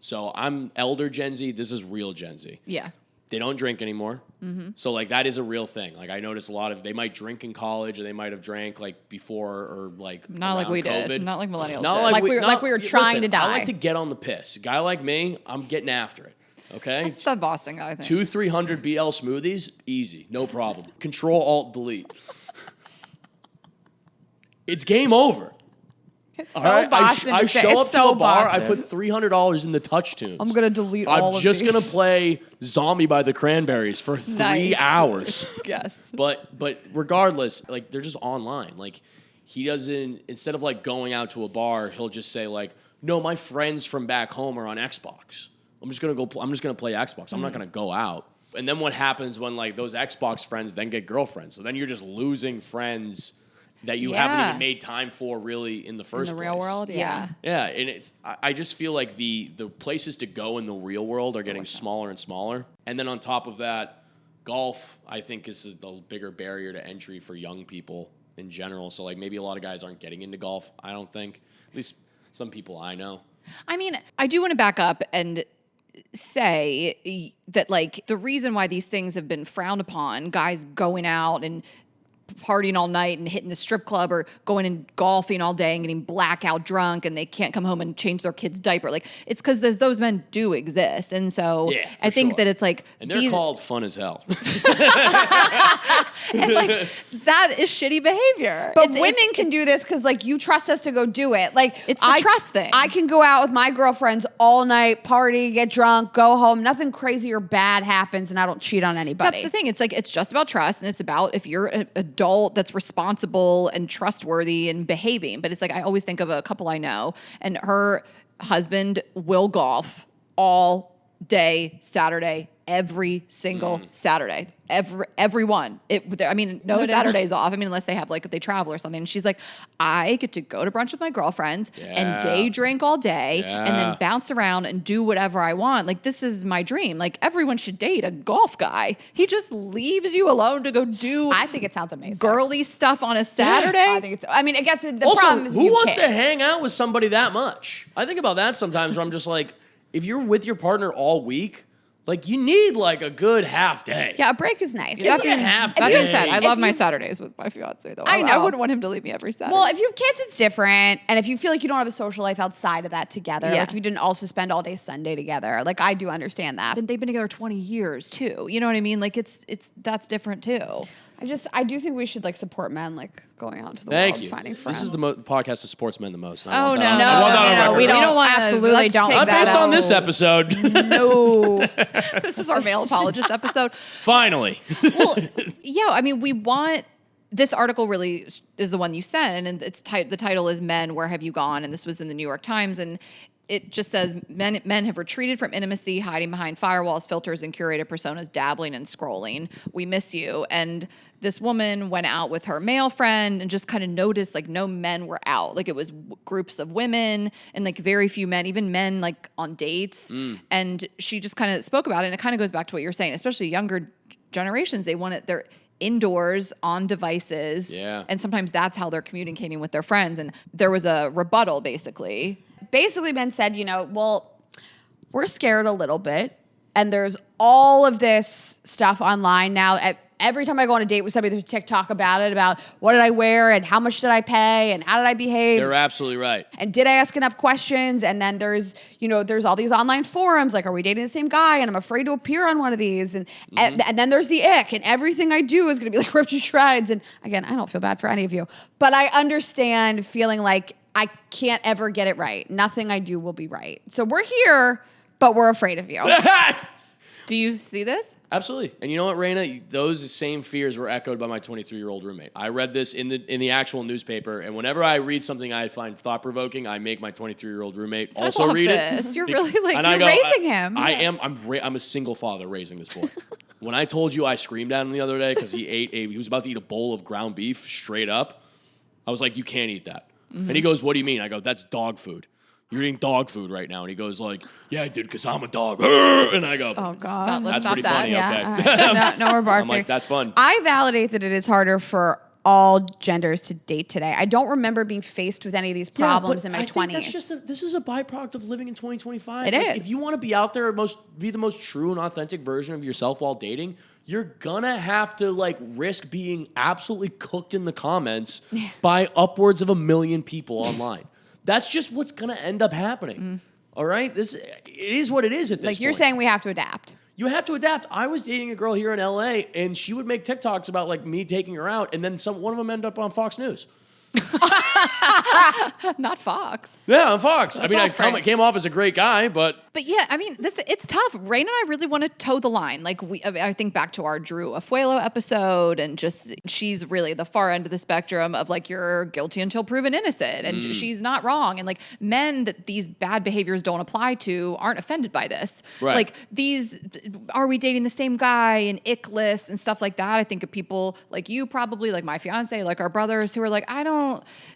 So I'm elder Gen Z. This is real Gen Z. Yeah. They don't drink anymore. So, like, that is a real thing. Like, I notice a lot of, they might drink in college, or they might have drank, like, before or, like, Not like we COVID. did. Not like millennials Not did. Like we were trying to die. I like to get on the piss. A guy like me, I'm getting after it. Okay? It's the Boston guy, I think. 200-300 BL smoothies, easy, no problem. Control Alt Delete. It's game over. All right, Boston I to say. show up It's to so a bar. I Boston. put $300 in the touch tunes. I'm gonna delete all I'm of just these. gonna play "Zombie" by the Cranberries for 3 Nice. hours. Yes. But regardless, like they're just online. Like he doesn't, instead of like going out to a bar, he'll just say like, "No, my friends from back home are on Xbox. I'm just gonna play Xbox. I'm not gonna go out." And then what happens when like those Xbox friends then get girlfriends? So then you're just losing friends that you haven't Yeah. even made time for really in the first in the place. real world. Yeah. Yeah, and I just feel like the places to go in the real world are getting smaller and smaller. And then on top of that, golf, I think, is the bigger barrier to entry for young people in general. So like maybe a lot of guys aren't getting into golf, I don't think. At least some people I know. I mean, I do want to back up and say that like the reason why these things have been frowned upon, guys going out and partying all night and hitting the strip club or going and golfing all day and getting blackout drunk and they can't come home and change their kid's diaper. Like it's because those men do exist. And so Yeah, I think sure. that it's like, And they're called fun as hell. and like that is shitty behavior. But women can do this because, like, you trust us to go do it. Like, It's the trust thing. I can go out with my girlfriends all night, party, get drunk, go home. Nothing crazy or bad happens, and I don't cheat on anybody. That's the thing. It's like, it's just about trust. And it's about if you're an adult that's responsible and trustworthy and behaving. But it's like, I always think of a couple I know, and her husband will golf all day Saturday, every single Saturday, everyone. No Saturdays off. I mean, unless they have like if they travel or something. And she's like, I get to go to brunch with my girlfriends and day drink all day and then bounce around and do whatever I want. Like this is my dream. Like everyone should date a golf guy. He just leaves you alone to go do. I think it sounds amazing. Girly stuff on a Saturday. I think it's. I mean, I guess the Also, problem is who you wants can't. to hang out with somebody that much? I think about that sometimes where I'm just like, if you're with your partner all week, like you need like a good half day. Yeah, a break is nice. Give me a half That day. being said, I love my you- Saturdays with my fiance though. I I know. wouldn't want him to leave me every Saturday. Well, if you have kids, it's different. And if you feel like you don't have a social life outside of that together, Yeah. like if you didn't also spend all day Sunday together, like I do understand that. and they've been together 20 years too. You know what I mean? Like it's that's different too. I do think we should like support men like going out into the Thank world you. finding friends. This is the podcast that supports men the most. I Oh want no, that- no, I want that on record. we don't wanna- absolutely let's don't. take Not that based on out. this episode. No, this is our male apologist episode. Finally. Well, yeah, I mean, we want. This article really is the one you sent, and it's the title is "Men, Where Have You Gone?" And this was in the New York Times, and it just says men have retreated from intimacy, hiding behind firewalls, filters, and curated personas, dabbling and scrolling. We miss you. And this woman went out with her male friend and just kind of noticed like no men were out. Like it was groups of women and like very few men, even men like on dates. And she just kind of spoke about it. And it kind of goes back to what you're saying, especially younger generations. They want it. They're indoors on devices. Yeah. And sometimes that's how they're communicating with their friends. And there was a rebuttal basically. Basically, men said, well, we're scared a little bit. And there's all of this stuff online now. Every time I go on a date with somebody, there's TikTok about it, about what did I wear and how much did I pay and how did I behave. They're absolutely right. And did I ask enough questions? And then there's all these online forums, like, are we dating the same guy? And I'm afraid to appear on one of these. And then there's the ick, and everything I do is going to be like ripped to shreds. And again, I don't feel bad for any of you, but I understand feeling like I can't ever get it right. Nothing I do will be right. So we're here, but we're afraid of you. Do you see this? Absolutely. And you know what, Raina? Those same fears were echoed by my 23-year-old roommate. I read this in the actual newspaper, and whenever I read something I find thought-provoking, I make my 23-year-old roommate also love read this. it. You're really like And I you're go, raising him. I'm a single father raising this boy. When I told you I screamed at him the other day because he was about to eat a bowl of ground beef straight up, I was like, you can't eat that. And he goes, what do you mean? I go, that's dog food. You're eating dog food right now. And he goes like, yeah, dude, because I'm a dog. And I go, Oh, God. Let's that's stop pretty that. funny. Yeah, Okay. all right. No, we're barking. I'm like, that's fun. I validate that it is harder for all genders to date today. I don't remember being faced with any of these problems in my 20s. This is a byproduct of living in 2025. It is. If you want to be out there, be the most true and authentic version of yourself while dating, you're gonna have to like risk being absolutely cooked in the comments by upwards of 1 million people online. That's just what's gonna end up happening. All right, it is what it is at this Like, you're point. saying we have to adapt. You have to adapt. I was dating a girl here in LA, and she would make TikToks about like me taking her out, and then one of them ended up on Fox News. Not Fox. Yeah, on Fox. I mean, all I Frank. came off as a great guy, but But yeah, I mean, it's tough. Rain and I really want to toe the line. Like I think back to our Drew Afuelo episode, and just she's really the far end of the spectrum of like you're guilty until proven innocent, and she's not wrong. And like men that these bad behaviors don't apply to aren't offended by this. Right. Like are we dating the same guy and ick lists and stuff like that? I think of people like you, probably like my fiance, like our brothers, who are like,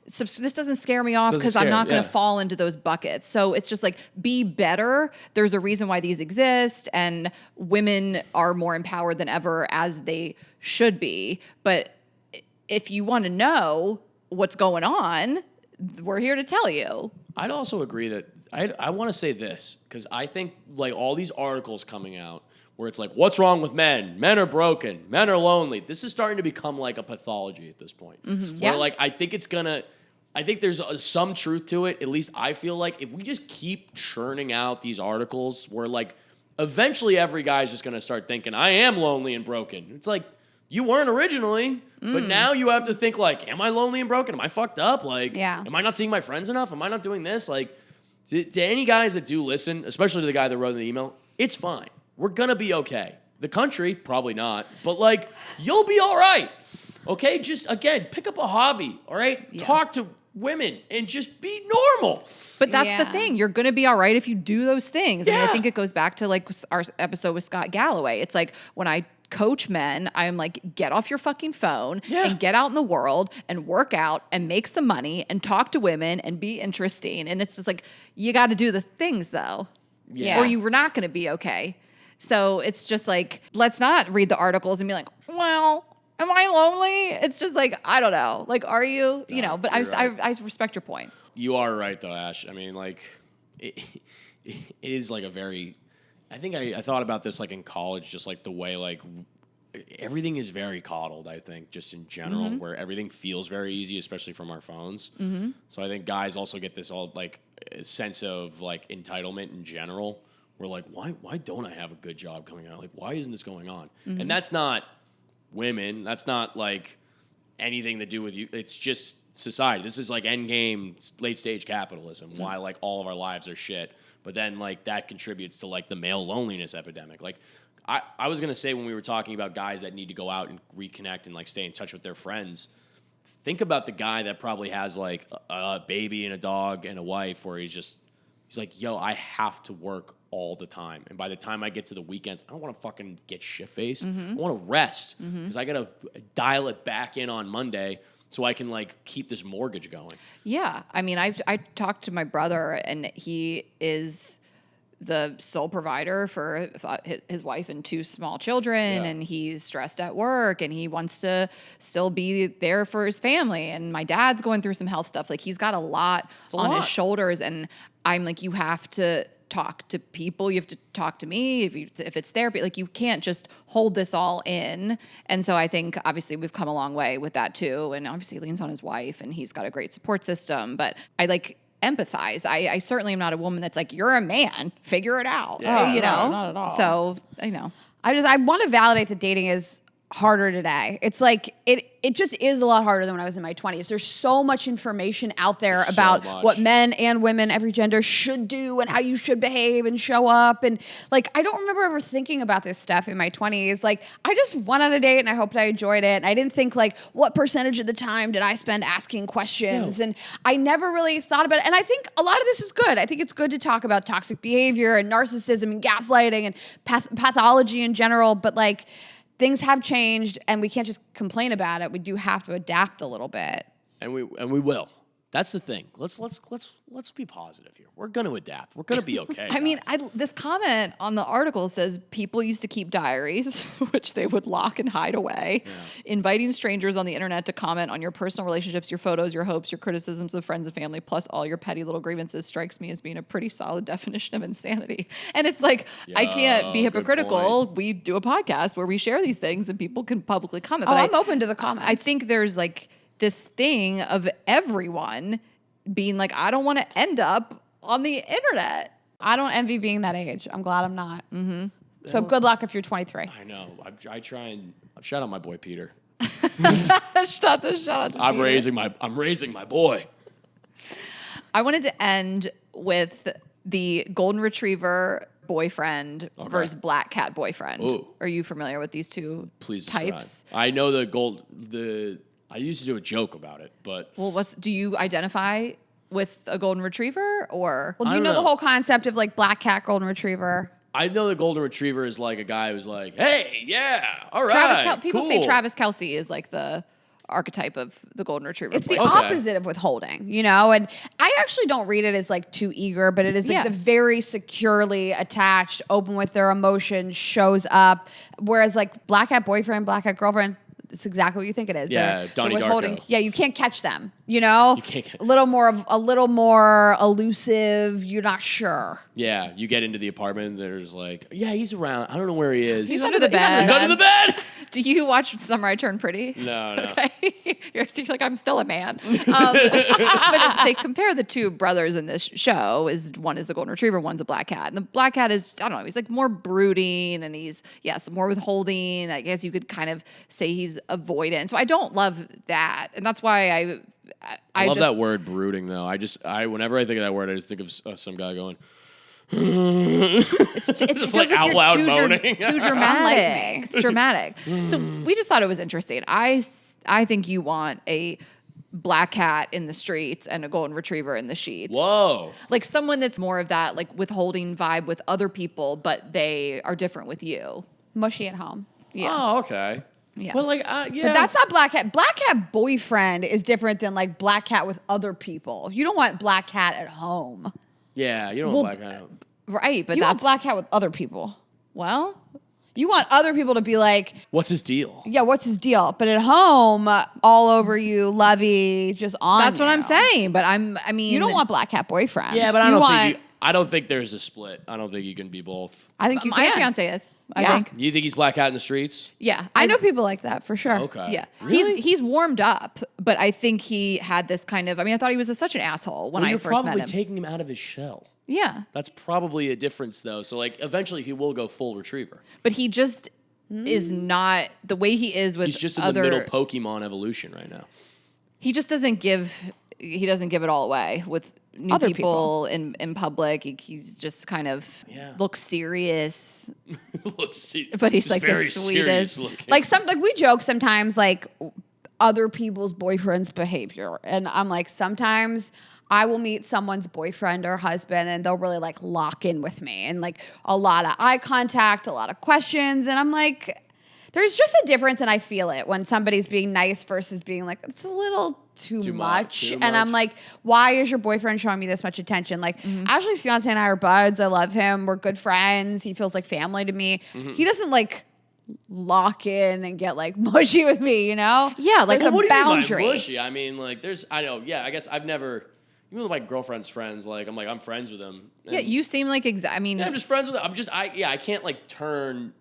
this doesn't scare me off because I'm not going to fall into those buckets. So it's just like, be better. There's a reason why these exist, and women are more empowered than ever, as they should be. But if you want to know what's going on, we're here to tell you. I'd also agree that I want to say this, because I think like all these articles coming out where it's like, what's wrong with men? Men are broken. Men are lonely. This is starting to become like a pathology at this point. Yeah. Where like I think there's some truth to it. At least I feel like if we just keep churning out these articles where like eventually every guy's just going to start thinking, I am lonely and broken. It's like, you weren't originally, but now you have to think like, am I lonely and broken? Am I fucked up? Like, am I not seeing my friends enough? Am I not doing this? Like, to any guys that do listen, especially to the guy that wrote the email, it's fine. We're going to be okay. The country, probably not, but like, you'll be all right. Okay? Just, again, pick up a hobby, all right? Yeah. Talk to women and just be normal. But that's the thing. You're going to be all right if you do those things. Yeah. I mean, I think it goes back to like our episode with Scott Galloway. It's like when I coach men, I'm like, get off your fucking phone and get out in the world and work out and make some money and talk to women and be interesting. And it's just like, you got to do the things though, or you were not going to be okay. So it's just like, let's not read the articles and be like, well, am I lonely? It's just like, I don't know. Like, are you? You know, but I respect your point. You are right though, Ash. I mean, like, it is like a very, I think I thought about this like in college, just like the way like everything is very coddled, I think, just in general, where everything feels very easy, especially from our phones. So I think guys also get this all like sense of like entitlement in general. We're like, why don't I have a good job coming out? Like, why isn't this going on? And that's not women. That's not like anything to do with you. It's just society. This is like end game, late stage capitalism. Why like all of our lives are shit. But then, like, that contributes to, like, the male loneliness epidemic. Like, I was going to say when we were talking about guys that need to go out and reconnect and, like, stay in touch with their friends, think about the guy that probably has, like, a baby and a dog and a wife where he's like, yo, I have to work all the time. And by the time I get to the weekends, I don't want to fucking get shit-faced. I want to rest because I got to dial it back in on Monday so I can, like, keep this mortgage going. Yeah. I mean, I talked to my brother, and he is the sole provider for his wife and 2 small children, and he's stressed at work, and he wants to still be there for his family. And my dad's going through some health stuff. Like, he's got a lot on his shoulders, and I'm like, you have to talk to people. You have to talk to me if it's therapy. Like, you can't just hold this all in. And so I think obviously we've come a long way with that too. And obviously leans on his wife, and he's got a great support system. But I like empathize. I certainly am not a woman that's like, you're a man, figure it out. Yeah, you know, not at all. So I know. I want to validate that dating is harder today. It's like it just is a lot harder than when I was in my 20s. There's so much information out there about what men and women, every gender, should do and how you should behave and show up. And like, I don't remember ever thinking about this stuff in my 20s. Like, I just went on a date and I hoped I enjoyed it. And I didn't think like, what percentage of the time did I spend asking questions? And I never really thought about it. And I think a lot of this is good. I think it's good to talk about toxic behavior and narcissism and gaslighting and pathology in general. But like, things have changed, and we can't just complain about it. We do have to adapt a little bit. And we will. That's the thing. Let's be positive here. We're going to adapt. We're going to be okay. I mean, this comment on the article says people used to keep diaries, which they would lock and hide away. Yeah. Inviting strangers on the internet to comment on your personal relationships, your photos, your hopes, your criticisms of friends and family, plus all your petty little grievances strikes me as being a pretty solid definition of insanity. And it's like, I can't be hypocritical. We do a podcast where we share these things and people can publicly comment. But I'm open to the comments. I think there's like this thing of everyone being like, I don't want to end up on the internet. I don't envy being that age. I'm glad I'm not. So good luck if you're 23. I know. I try and shout out my boy Peter. Shout out to I'm raising my boy. I wanted to end with the golden retriever boyfriend versus black cat boyfriend. Ooh. Are you familiar with these two types? Describe. I know I used to do a joke about it, but Well, do you identify with a golden retriever or? Well, do you know the whole concept of like black cat, golden retriever? I know the golden retriever is like a guy who's like, hey, yeah, all right, People cool. say Travis Kelce is like the archetype of the golden retriever. It's the boyfriend. opposite of withholding, you know? And I actually don't read it as like too eager, but it is like the very securely attached, open with their emotions, shows up. Whereas like black cat boyfriend, black cat girlfriend, it's exactly what you think it is. Yeah, Donnie Darko. Yeah, you can't catch them, you know? You can't catch a little more elusive, you're not sure. Yeah, you get into the apartment, and there's like, yeah, he's around. I don't know where he is. He's under the bed. He's under the bed. Do you watch Summer I Turned Pretty? No. Okay. You're like, I'm still a man. But they compare the two brothers in this show. One is the golden retriever, one's a black cat. And the black cat is, I don't know, he's like more brooding and he's, more withholding. I guess you could kind of say he's avoidant. So I don't love that. And that's why I love that word brooding though. Whenever I think of that word, I just think of some guy going, It's just like out loud moaning. Too dramatic. It's dramatic. So we just thought it was interesting. I think you want a black cat in the streets and a golden retriever in the sheets. Whoa. Like someone that's more of that like withholding vibe with other people, but they are different with you. Mushy at home. Yeah. Oh, okay. Yeah. But like, But that's not black cat. Black cat boyfriend is different than like black cat with other people. You don't want black cat at home. Yeah, you don't want black cat. Right, but You want that's black cat with other people. well, You want other people to be like, What's his deal? yeah, what's his deal? But at home, all over you, lovey, just on. that's what I'm you. saying. But I mean, You don't want black cat boyfriend. Yeah, but I I don't think there's a split. I don't think you can be both. I think you my can. fiance is. I Yeah. think. You think he's black cat in the streets? Yeah, I know people like that for sure. Okay. Yeah, Really? he's warmed up, but I think he had this kind of. I mean, I thought he was such an asshole when I you're first met probably him. taking him out of his shell. Yeah, That's probably a difference, though. So, like, eventually he will go full retriever. but he just is not the way he is with He's just in other. the middle Pokemon evolution right now. He just doesn't give. He doesn't give it all away with new Other people in public. He's just kind of looks serious, but he's like the very serious sweetest. looking. We joke sometimes like other people's boyfriends' behavior, and I'm like sometimes I will meet someone's boyfriend or husband, and they'll really like lock in with me, and like a lot of eye contact, a lot of questions, and I'm like, there's just a difference, and I feel it when somebody's being nice versus being like it's a little too much. And I'm like, why is your boyfriend showing me this much attention? Like Ashley's fiance and I are buds. I love him. We're good friends. He feels like family to me. He doesn't like lock in and get like mushy with me, you know? Yeah, like there's What a do you mean by boundary. mushy? I mean, like, I guess I've never, even with my girlfriend's friends, like, I'm friends with them. Yeah, you seem like I mean, I'm just friends with them. I can't like turn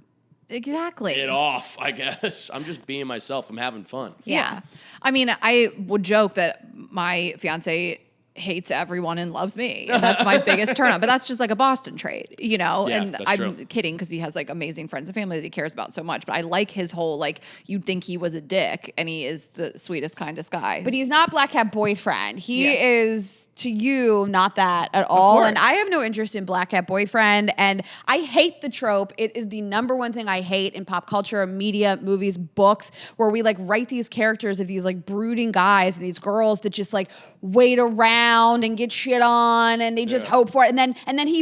exactly it off, I guess. I'm just being myself. I'm having fun. Yeah. I mean, I would joke that my fiance hates everyone and loves me. And that's my biggest turn on. But that's just like a Boston trait, you know? Yeah, and that's I'm true. kidding because he has like amazing friends and family that he cares about so much. But I like his whole, like, you'd think he was a dick and he is the sweetest, kindest guy. But he's not black cat boyfriend. He Yeah. is to you not that at all. course. And I have no interest in black cat boyfriend. And I hate the trope. It is the number one thing I hate in pop culture, media, movies, books, where we like write these characters of these like brooding guys and these girls that just like wait around and get shit on and they just hope for it. And then he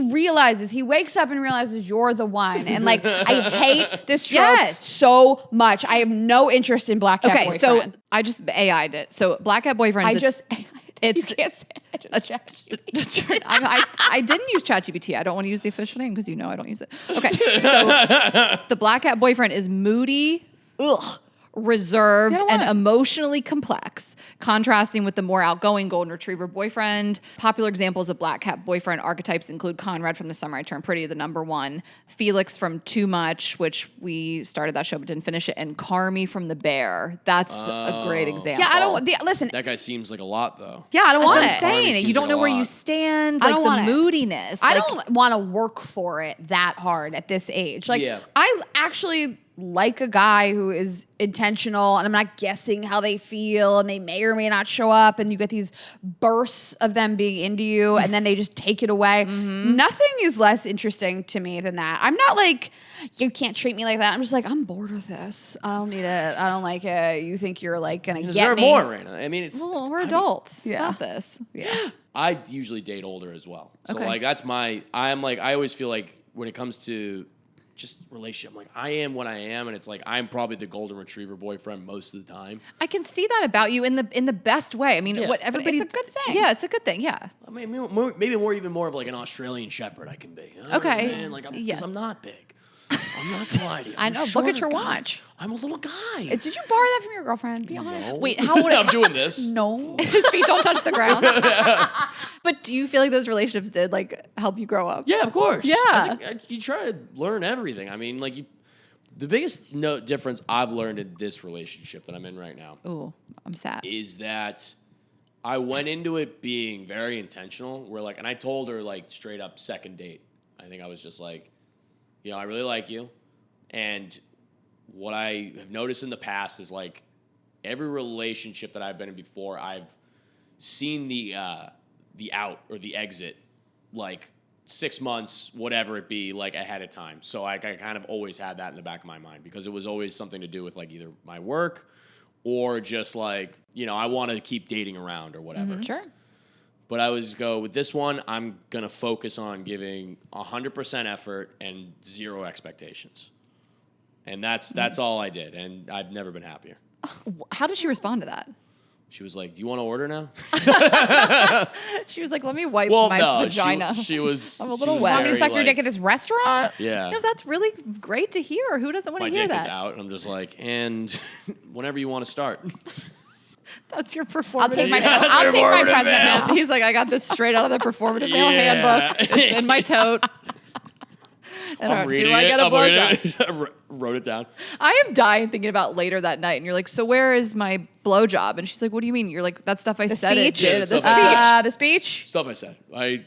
wakes up and realizes you're the one. And like I hate this trope so much. I have no interest in black cat boyfriend. so I just AI'd it. So Black Cat Boyfriend. It's you can't say it. I just ChatGPT. I didn't use ChatGPT. I don't want to use the official name because you know I don't use it. Okay, so the Black Cat Boyfriend is moody, reserved, and emotionally complex, contrasting with the more outgoing Golden Retriever boyfriend. Popular examples of Black Cat Boyfriend archetypes include Conrad from The Summer I Turned Pretty, the #1, Felix from Too Much, which we started that show but didn't finish it, and Carmi from The Bear. That's a great example. Yeah, I don't listen. That guy seems like a lot, though. Yeah, I don't That's want what it. I'm saying. seems You don't like know a where you lot. stand. I Like don't the want it. moodiness. I Like, don't want to work for it that hard at this age. Like Yeah. I actually like a guy who is intentional and I'm not guessing how they feel and they may or may not show up and you get these bursts of them being into you and then they just take it away. Nothing is less interesting to me than that. I'm not like, you can't treat me like that. I'm just like, I'm bored with this. I don't need it. I don't like it. You think you're like going to get Deserve me. more, Raina. I mean, it's. Well, we're adults. Yeah. Stop this. Yeah. I usually date older as well. So Okay. like that's I always feel like when it comes to just relationship, I'm like I am what I am, and it's like I'm probably the golden retriever boyfriend most of the time. I can see that about you in the best way. I mean, Yeah. what But everybody. it's a good thing. Yeah, it's a good thing. Yeah. I mean, even more of like an Australian Shepherd I can be. Okay. Man, like I'm, Yeah. 'cause I'm not big. I'm not gonna lie to you. I I'm a know. Look at shorter your guy. watch. I'm a little guy. Did you borrow that from your girlfriend? Be honest. No. Wait, how would I'm doing this. No. his feet don't touch the ground? But do you feel like those relationships did like help you grow up? Yeah, of course. Yeah. I think, you try to learn everything. I mean, like the biggest difference I've learned in this relationship that I'm in right now Ooh, I'm sad. is that I went into it being very intentional. Where like, and I told her like straight up second date. I think I was just like, I really like you, and what I have noticed in the past is like every relationship that I've been in before, I've seen the out or the exit like 6 months, whatever it be, like ahead of time. So I kind of always had that in the back of my mind because it was always something to do with like either my work or just like, I want to keep dating around or whatever. Sure. But I always go with this one, I'm going to focus on giving 100% effort and zero expectations. And that's all I did. And I've never been happier. How did she respond to that? She was like, "Do you want to order now?" She was like, "Let me wipe my vagina." She was. I'm a she little was wet. Want me to very, suck your dick at this restaurant? Yeah. That's really great to hear. Who doesn't want My to hear dick is that? out, and I'm just like, and whenever you want to start. That's your performative. I'll take my Yeah, I'll take my performative present mail. now. He's like, I got this straight out of the performative mail Yeah. handbook. It's in my tote. And I'm reading do I it. get a I'm reading blowjob? it. I wrote it down. I am dying thinking about later that night. And you're like, so where is my blowjob? And she's like, what do you mean? You're like, that stuff I said it speech? did. Yeah, The stuff I speech. said. The speech? Stuff I said.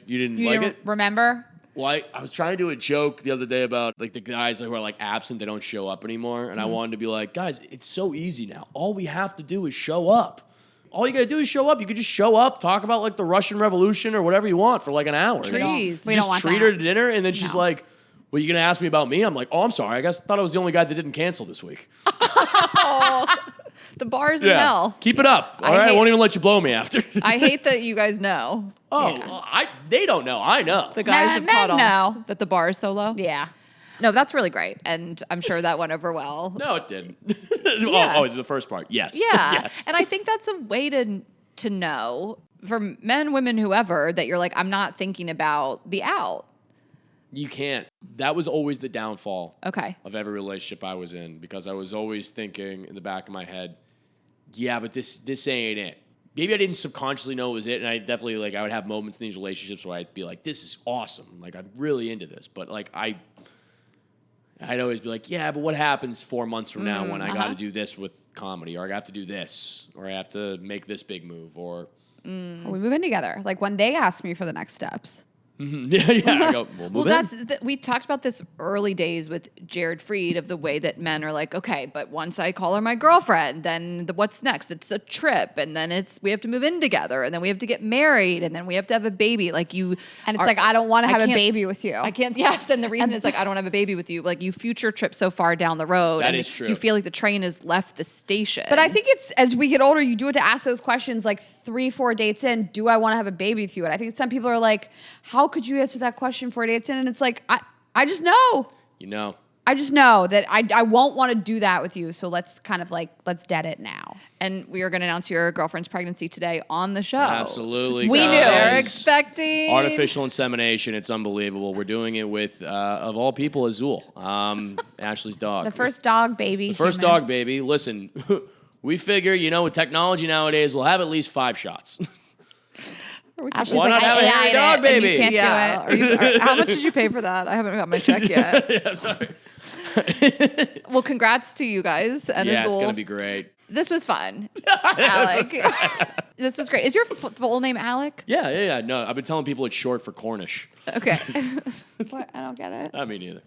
You didn't You like didn't it? remember? Well, I was trying to do a joke the other day about like the guys who are like absent, they don't show up anymore. And I wanted to be like, guys, it's so easy now. All we have to do is show up. All you gotta do is show up. You could just show up, talk about like the Russian Revolution or whatever you want for like an hour. Trees. We Just don't want treat that. her to dinner, and then she's No. like, "Well, you gonna ask me about me?" I'm like, "Oh, I'm sorry. I thought I was the only guy that didn't cancel this week." The bar's in hell. Keep it up. All right, I hate- won't even let you blow me after. I hate that you guys know. Oh, Yeah. well, they don't know. I know. The guys have caught on know. that the bar is so low. Yeah. No, that's really great. And I'm sure that went over well. No, it didn't. Yeah. Oh, the first part. Yes. Yeah. Yes. And I think that's a way to know for men, women, whoever, that you're like, I'm not thinking about the out. You can't. That was always the downfall Okay. of every relationship I was in because I was always thinking in the back of my head, yeah, but this ain't it. Maybe I didn't subconsciously know it was it, and I definitely I would have moments in these relationships where I'd be like, this is awesome. Like I'm really into this. But I'd always be like, yeah, but what happens 4 months from now when I got to do this with comedy, or I have to do this, or I have to make this big move, or We move in together. Like when they ask me for the next steps. yeah. I go, we'll move in. We talked about this early days with Jared Freed of the way that men are like, okay, but once I call her my girlfriend, then what's next? It's a trip, and then we have to move in together, and then we have to get married, and then we have to have a baby. Like you, And it's like, I don't want to have a can't baby s- with you. I can't. Yes, and the reason is like I don't have a baby with you. Like you future trip so far down the road, That and is true. you feel like the train has left the station. But I think it's as we get older, you do it to ask those questions like 3-4 dates in. Do I want to have a baby with you? And I think some people are like, how could you answer that question 4 dates in? And it's like, I just know. You know. I just know that I won't want to do that with you. So let's dead it now. And we are going to announce your girlfriend's pregnancy today on the show. Absolutely. We knew. They're guys. expecting Artificial insemination. It's unbelievable. We're doing it with, of all people, Azul, Ashley's dog. The first dog baby. The first human. dog baby. Listen, we figure, with technology nowadays, we'll have at least 5 shots. Ashley's Why like, not have a I hairy AI'd dog it, and baby? You can't Yeah. do it. How much did you pay for that? I haven't got my check yet. Yeah, sorry. Well, congrats to you guys. And Yeah, it's Azul. going to be great. This was fun. Alec. This was great. Is your full name Alec? Yeah. No, I've been telling people it's short for Cornish. Okay. What? I don't get it. I mean, neither.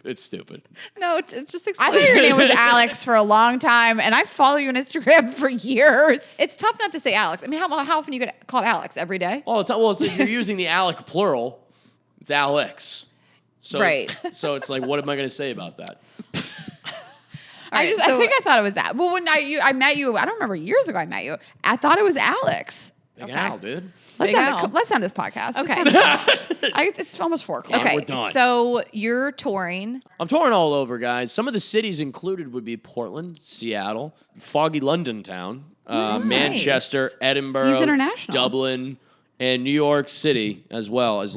It's stupid. No, just I explain. thought your name was Alex for a long time, and I follow you on Instagram for years. It's tough not to say Alex. I mean, how often you get called Alex? Every day? Well, if you're using the Alec plural, it's Alex. So Right. It's like, what am I going to say about that? I think I thought it was that. Well, when I met you, I don't remember years ago I met you. I thought it was Alex. Big Al, dude. Let's Big end, Al. let's end this podcast. Okay. It's almost 4 o'clock. Okay. we're done. So you're touring. I'm touring all over, guys. Some of the cities included would be Portland, Seattle, foggy London town, Manchester, Edinburgh, He's international. Dublin, and New York City, as well as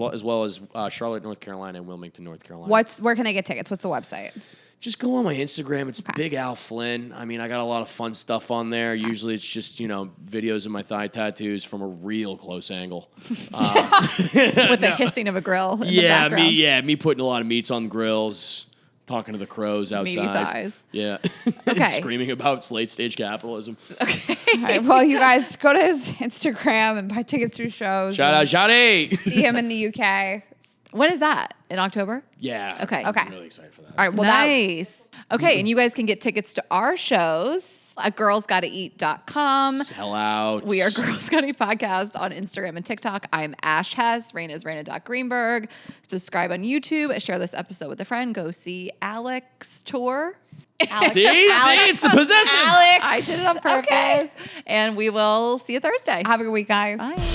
Charlotte, North Carolina, and Wilmington, North Carolina. Where can they get tickets? What's the website? Just go on my Instagram. It's Big Al Flynn. I mean, I got a lot of fun stuff on there. Usually it's just, videos of my thigh tattoos from a real close angle. With the hissing of a grill in the background. Me putting a lot of meats on grills, talking to the crows outside. Meaty thighs. Yeah. Okay. Screaming about late stage capitalism. Okay. All right, well, you guys go to his Instagram and buy tickets to shows. Shout out, Shadi. See him in the UK. When is that? In October? Yeah. Okay. I'm really excited for that. All right, well, Nice. Okay, and you guys can get tickets to our shows at girlsgottaeat.com. Sell out. We are Girls Gotta Eat Podcast on Instagram and TikTok. I'm Ash Hess. Raina is Raina.Greenberg. Subscribe on YouTube. Share this episode with a friend. Go see Alec's tour. See, it's the possessive. Alex. I did it on purpose. Okay. And we will see you Thursday. Have a good week, guys. Bye.